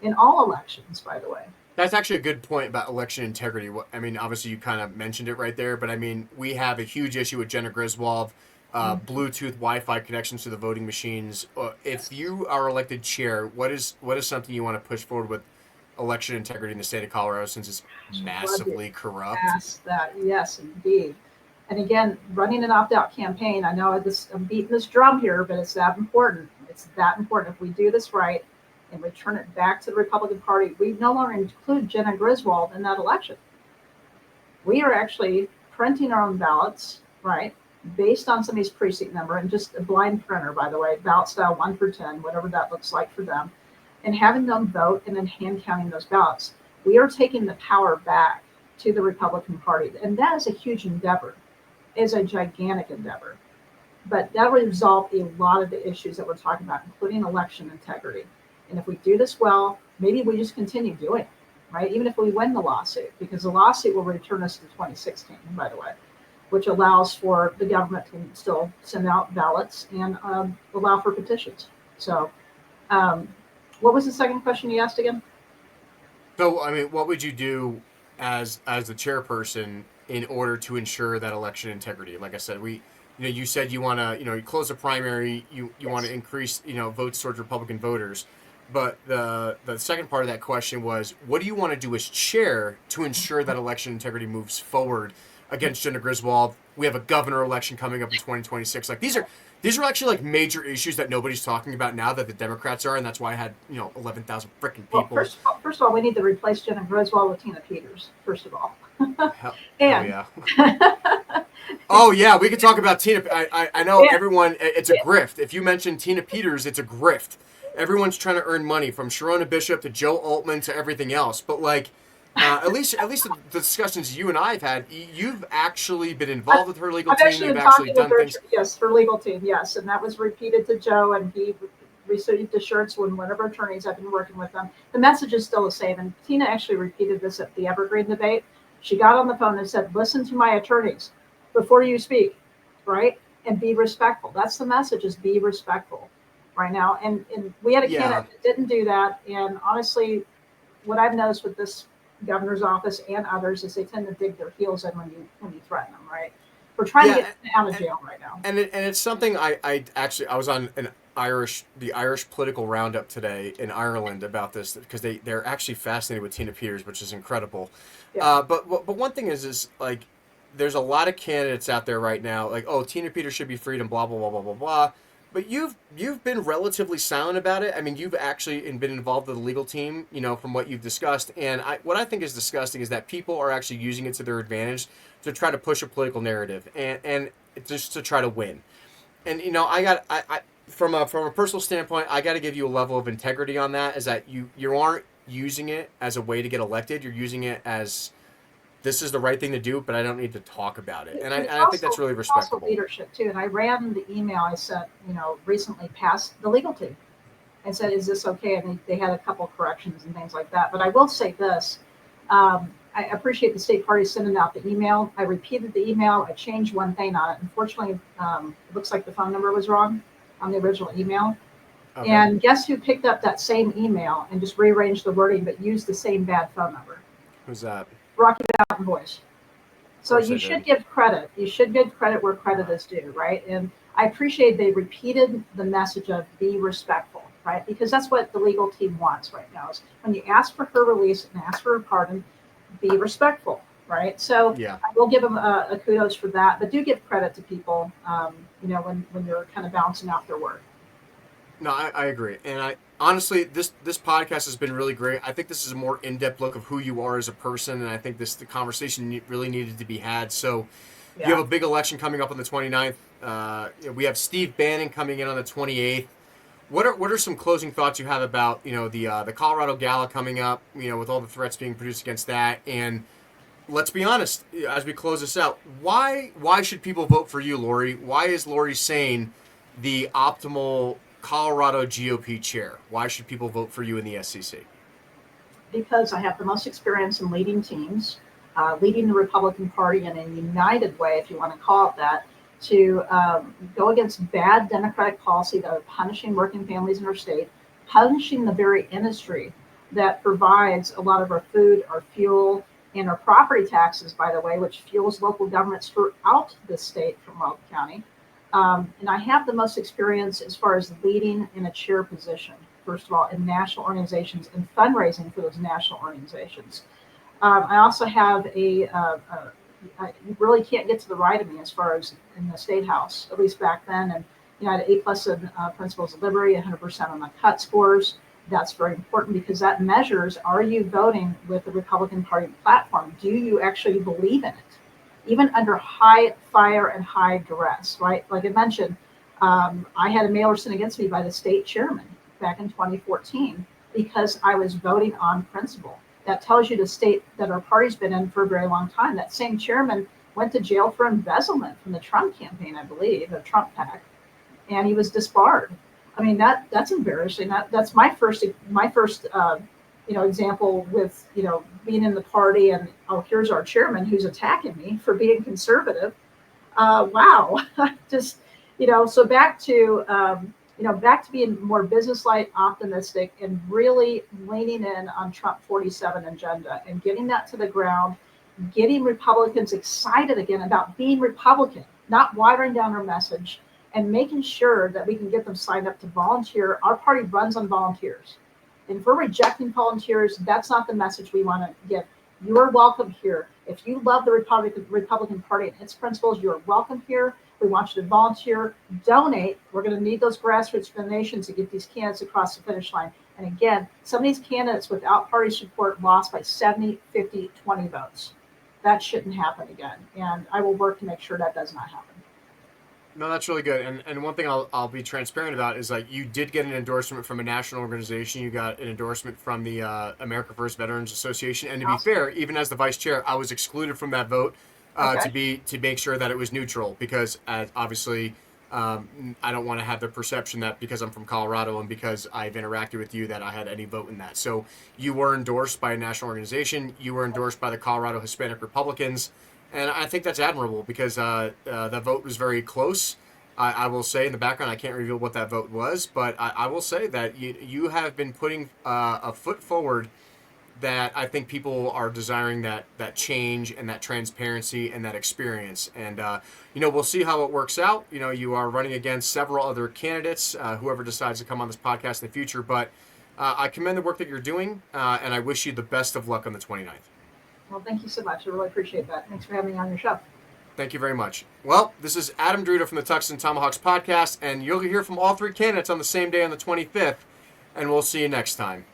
in all elections, by the way. That's actually a good point about election integrity. I mean, obviously you kind of mentioned it right there, but I mean, we have a huge issue with Jenna Griswold, Bluetooth Wi-Fi connections to the voting machines. If you are elected chair, what is something you want to push forward with election integrity in the state of Colorado, since it's massively corrupt? Ask that, yes, indeed. And again, running an opt-out campaign, I know I'm beating this drum here, but it's that important. It's that important. If we do this right and we turn it back to the Republican Party, we no longer include Jenna Griswold in that election. We are actually printing our own ballots, right, based on somebody's precinct number, and just a blind printer, by the way, ballot style 1 for 10, whatever that looks like for them, and having them vote and then hand counting those ballots. We are taking the power back to the Republican Party, and that is a huge endeavor. It is a gigantic endeavor. But that will resolve a lot of the issues that we're talking about, including election integrity. And if we do this well, maybe we just continue doing it, right? Even if we win the lawsuit, because the lawsuit will return us to 2016, by the way, which allows for the government to still send out ballots and allow for petitions. So what was the second question you asked again? So, I mean, what would you do as the chairperson in order to ensure that election integrity? Like I said, you said you want to, you close the primary, you Yes. want to increase, votes towards Republican voters. But the second part of that question was, what do you want to do as chair to ensure that election integrity moves forward against Jenna Griswold? We have a governor election coming up in 2026. Like these are actually like major issues that nobody's talking about now that the Democrats are, and that's why I had 11,000 freaking people. Well, first of all, we need to replace Jenna Griswold with Tina Peters. First of all. Hell yeah. Oh yeah, we could talk about Tina. I know everyone. It's a grift. If you mention Tina Peters, it's a grift. Everyone's trying to earn money, from Sharona Bishop to Joe Altman to everything else. But like, at least the discussions you and I have had, you've actually been involved with her legal team. You've actually done things. Yes, her legal team. Yes, and that was repeated to Joe, and he received assurance when one of our attorneys have been working with them. The message is still the same, and Tina actually repeated this at the Evergreen debate. She got on the phone and said, "Listen to my attorneys before you speak, right? And be respectful." That's the message: is be respectful right now. And we had a candidate that didn't do that. And honestly, what I've noticed with this governor's office and others is they tend to dig their heels in when you threaten them, right? We're trying to get out of jail right now. And it's something I was on the Irish political roundup today in Ireland about this, because they're actually fascinated with Tina Peters, which is incredible. Yeah. But one thing is like, there's a lot of candidates out there right now, like, oh, Tina Peters should be freed and blah blah blah blah blah blah. But you've been relatively silent about it. I mean, you've actually been involved with the legal team, from what you've discussed. And what I think is disgusting is that people are actually using it to their advantage to try to push a political narrative and just to try to win. And from a personal standpoint, I got to give you a level of integrity on that. Is that you aren't using it as a way to get elected. You're using it as, this is the right thing to do, but I don't need to talk about it. And I think that's really respectable. Also leadership too. And I ran the email I sent, recently past the legal team and said, "Is this okay?" And they had a couple corrections and things like that. But I will say this: I appreciate the state party sending out the email. I repeated the email. I changed one thing on it. Unfortunately, it looks like the phone number was wrong on the original email. Okay. And guess who picked up that same email and just rearranged the wording, but used the same bad phone number? Who's that? Rocky Mountain Boys. So you should give credit. You should give credit where credit is due, right? And I appreciate they repeated the message of be respectful, right? Because that's what the legal team wants right now, is when you ask for her release and ask for her pardon, be respectful, right? So I will give them a kudos for that, but do give credit to people, when you're kind of bouncing off their word. No, I agree. And honestly, this podcast has been really great. I think this is a more in-depth look of who you are as a person, and I think the conversation really needed to be had. So you have a big election coming up on the 29th. We have Steve Bannon coming in on the 28th. What are some closing thoughts you have about the Colorado Gala coming up? With all the threats being produced against that, and let's be honest, as we close this out, why should people vote for you, Lori? Why is Lori Saine the optimal Colorado GOP chair? Why should people vote for you in the SCC? Because I have the most experience in leading teams, leading the Republican Party in a united way, if you want to call it that, to go against bad Democratic policy that are punishing working families in our state, punishing the very industry that provides a lot of our food, our fuel, and our property taxes, by the way, which fuels local governments throughout the state from Weld County. And I have the most experience as far as leading in a chair position, first of all, in national organizations and fundraising for those national organizations. I also have you really can't get to the right of me as far as in the state house, at least back then. And I had A+ in principles of liberty, 100% on the cut scores. That's very important because that measures, are you voting with the Republican Party platform? Do you actually believe in it? Even under high fire and high duress, right? Like I mentioned, I had a mailer sent against me by the state chairman back in 2014 because I was voting on principle. That tells you the state that our party's been in for a very long time. That same chairman went to jail for embezzlement from the Trump campaign, I believe, the Trump PAC, and he was disbarred. I mean, that's embarrassing. That's my first example with being in the party, and here's our chairman who's attacking me for being conservative. Wow, just so back to being more business-like, optimistic, and really leaning in on Trump 47 agenda and getting that to the ground, getting Republicans excited again about being Republican, not watering down our message, and making sure that we can get them signed up to volunteer. Our party runs on volunteers. And if we're rejecting volunteers, that's not the message we want to give. You are welcome here. If you love the Republican Party and its principles, you're welcome here. We want you to volunteer, donate. We're going to need those grassroots donations to get these candidates across the finish line. And again, some of these candidates without party support lost by 70, 50, 20 votes. That shouldn't happen again. And I will work to make sure that does not happen. No, that's really good. And one thing I'll be transparent about is like you did get an endorsement from a national organization. You got an endorsement from the America First Veterans Association. And to be fair, even as the vice chair, I was excluded from that vote to make sure that it was neutral because obviously I don't want to have the perception that because I'm from Colorado and because I've interacted with you that I had any vote in that. So you were endorsed by a national organization. You were endorsed by the Colorado Hispanic Republicans. And I think that's admirable because the vote was very close. I will say in the background, I can't reveal what that vote was, but I will say that you have been putting a foot forward that I think people are desiring that change and that transparency and that experience. And, we'll see how it works out. You are running against several other candidates, whoever decides to come on this podcast in the future. But I commend the work that you're doing, and I wish you the best of luck on the 29th. Well, thank you so much. I really appreciate that. Thanks for having me on your show. Thank you very much. Well, this is Adam Druda from the Tuxes Tomahawks podcast, and you'll hear from all three candidates on the same day on the 25th, and we'll see you next time.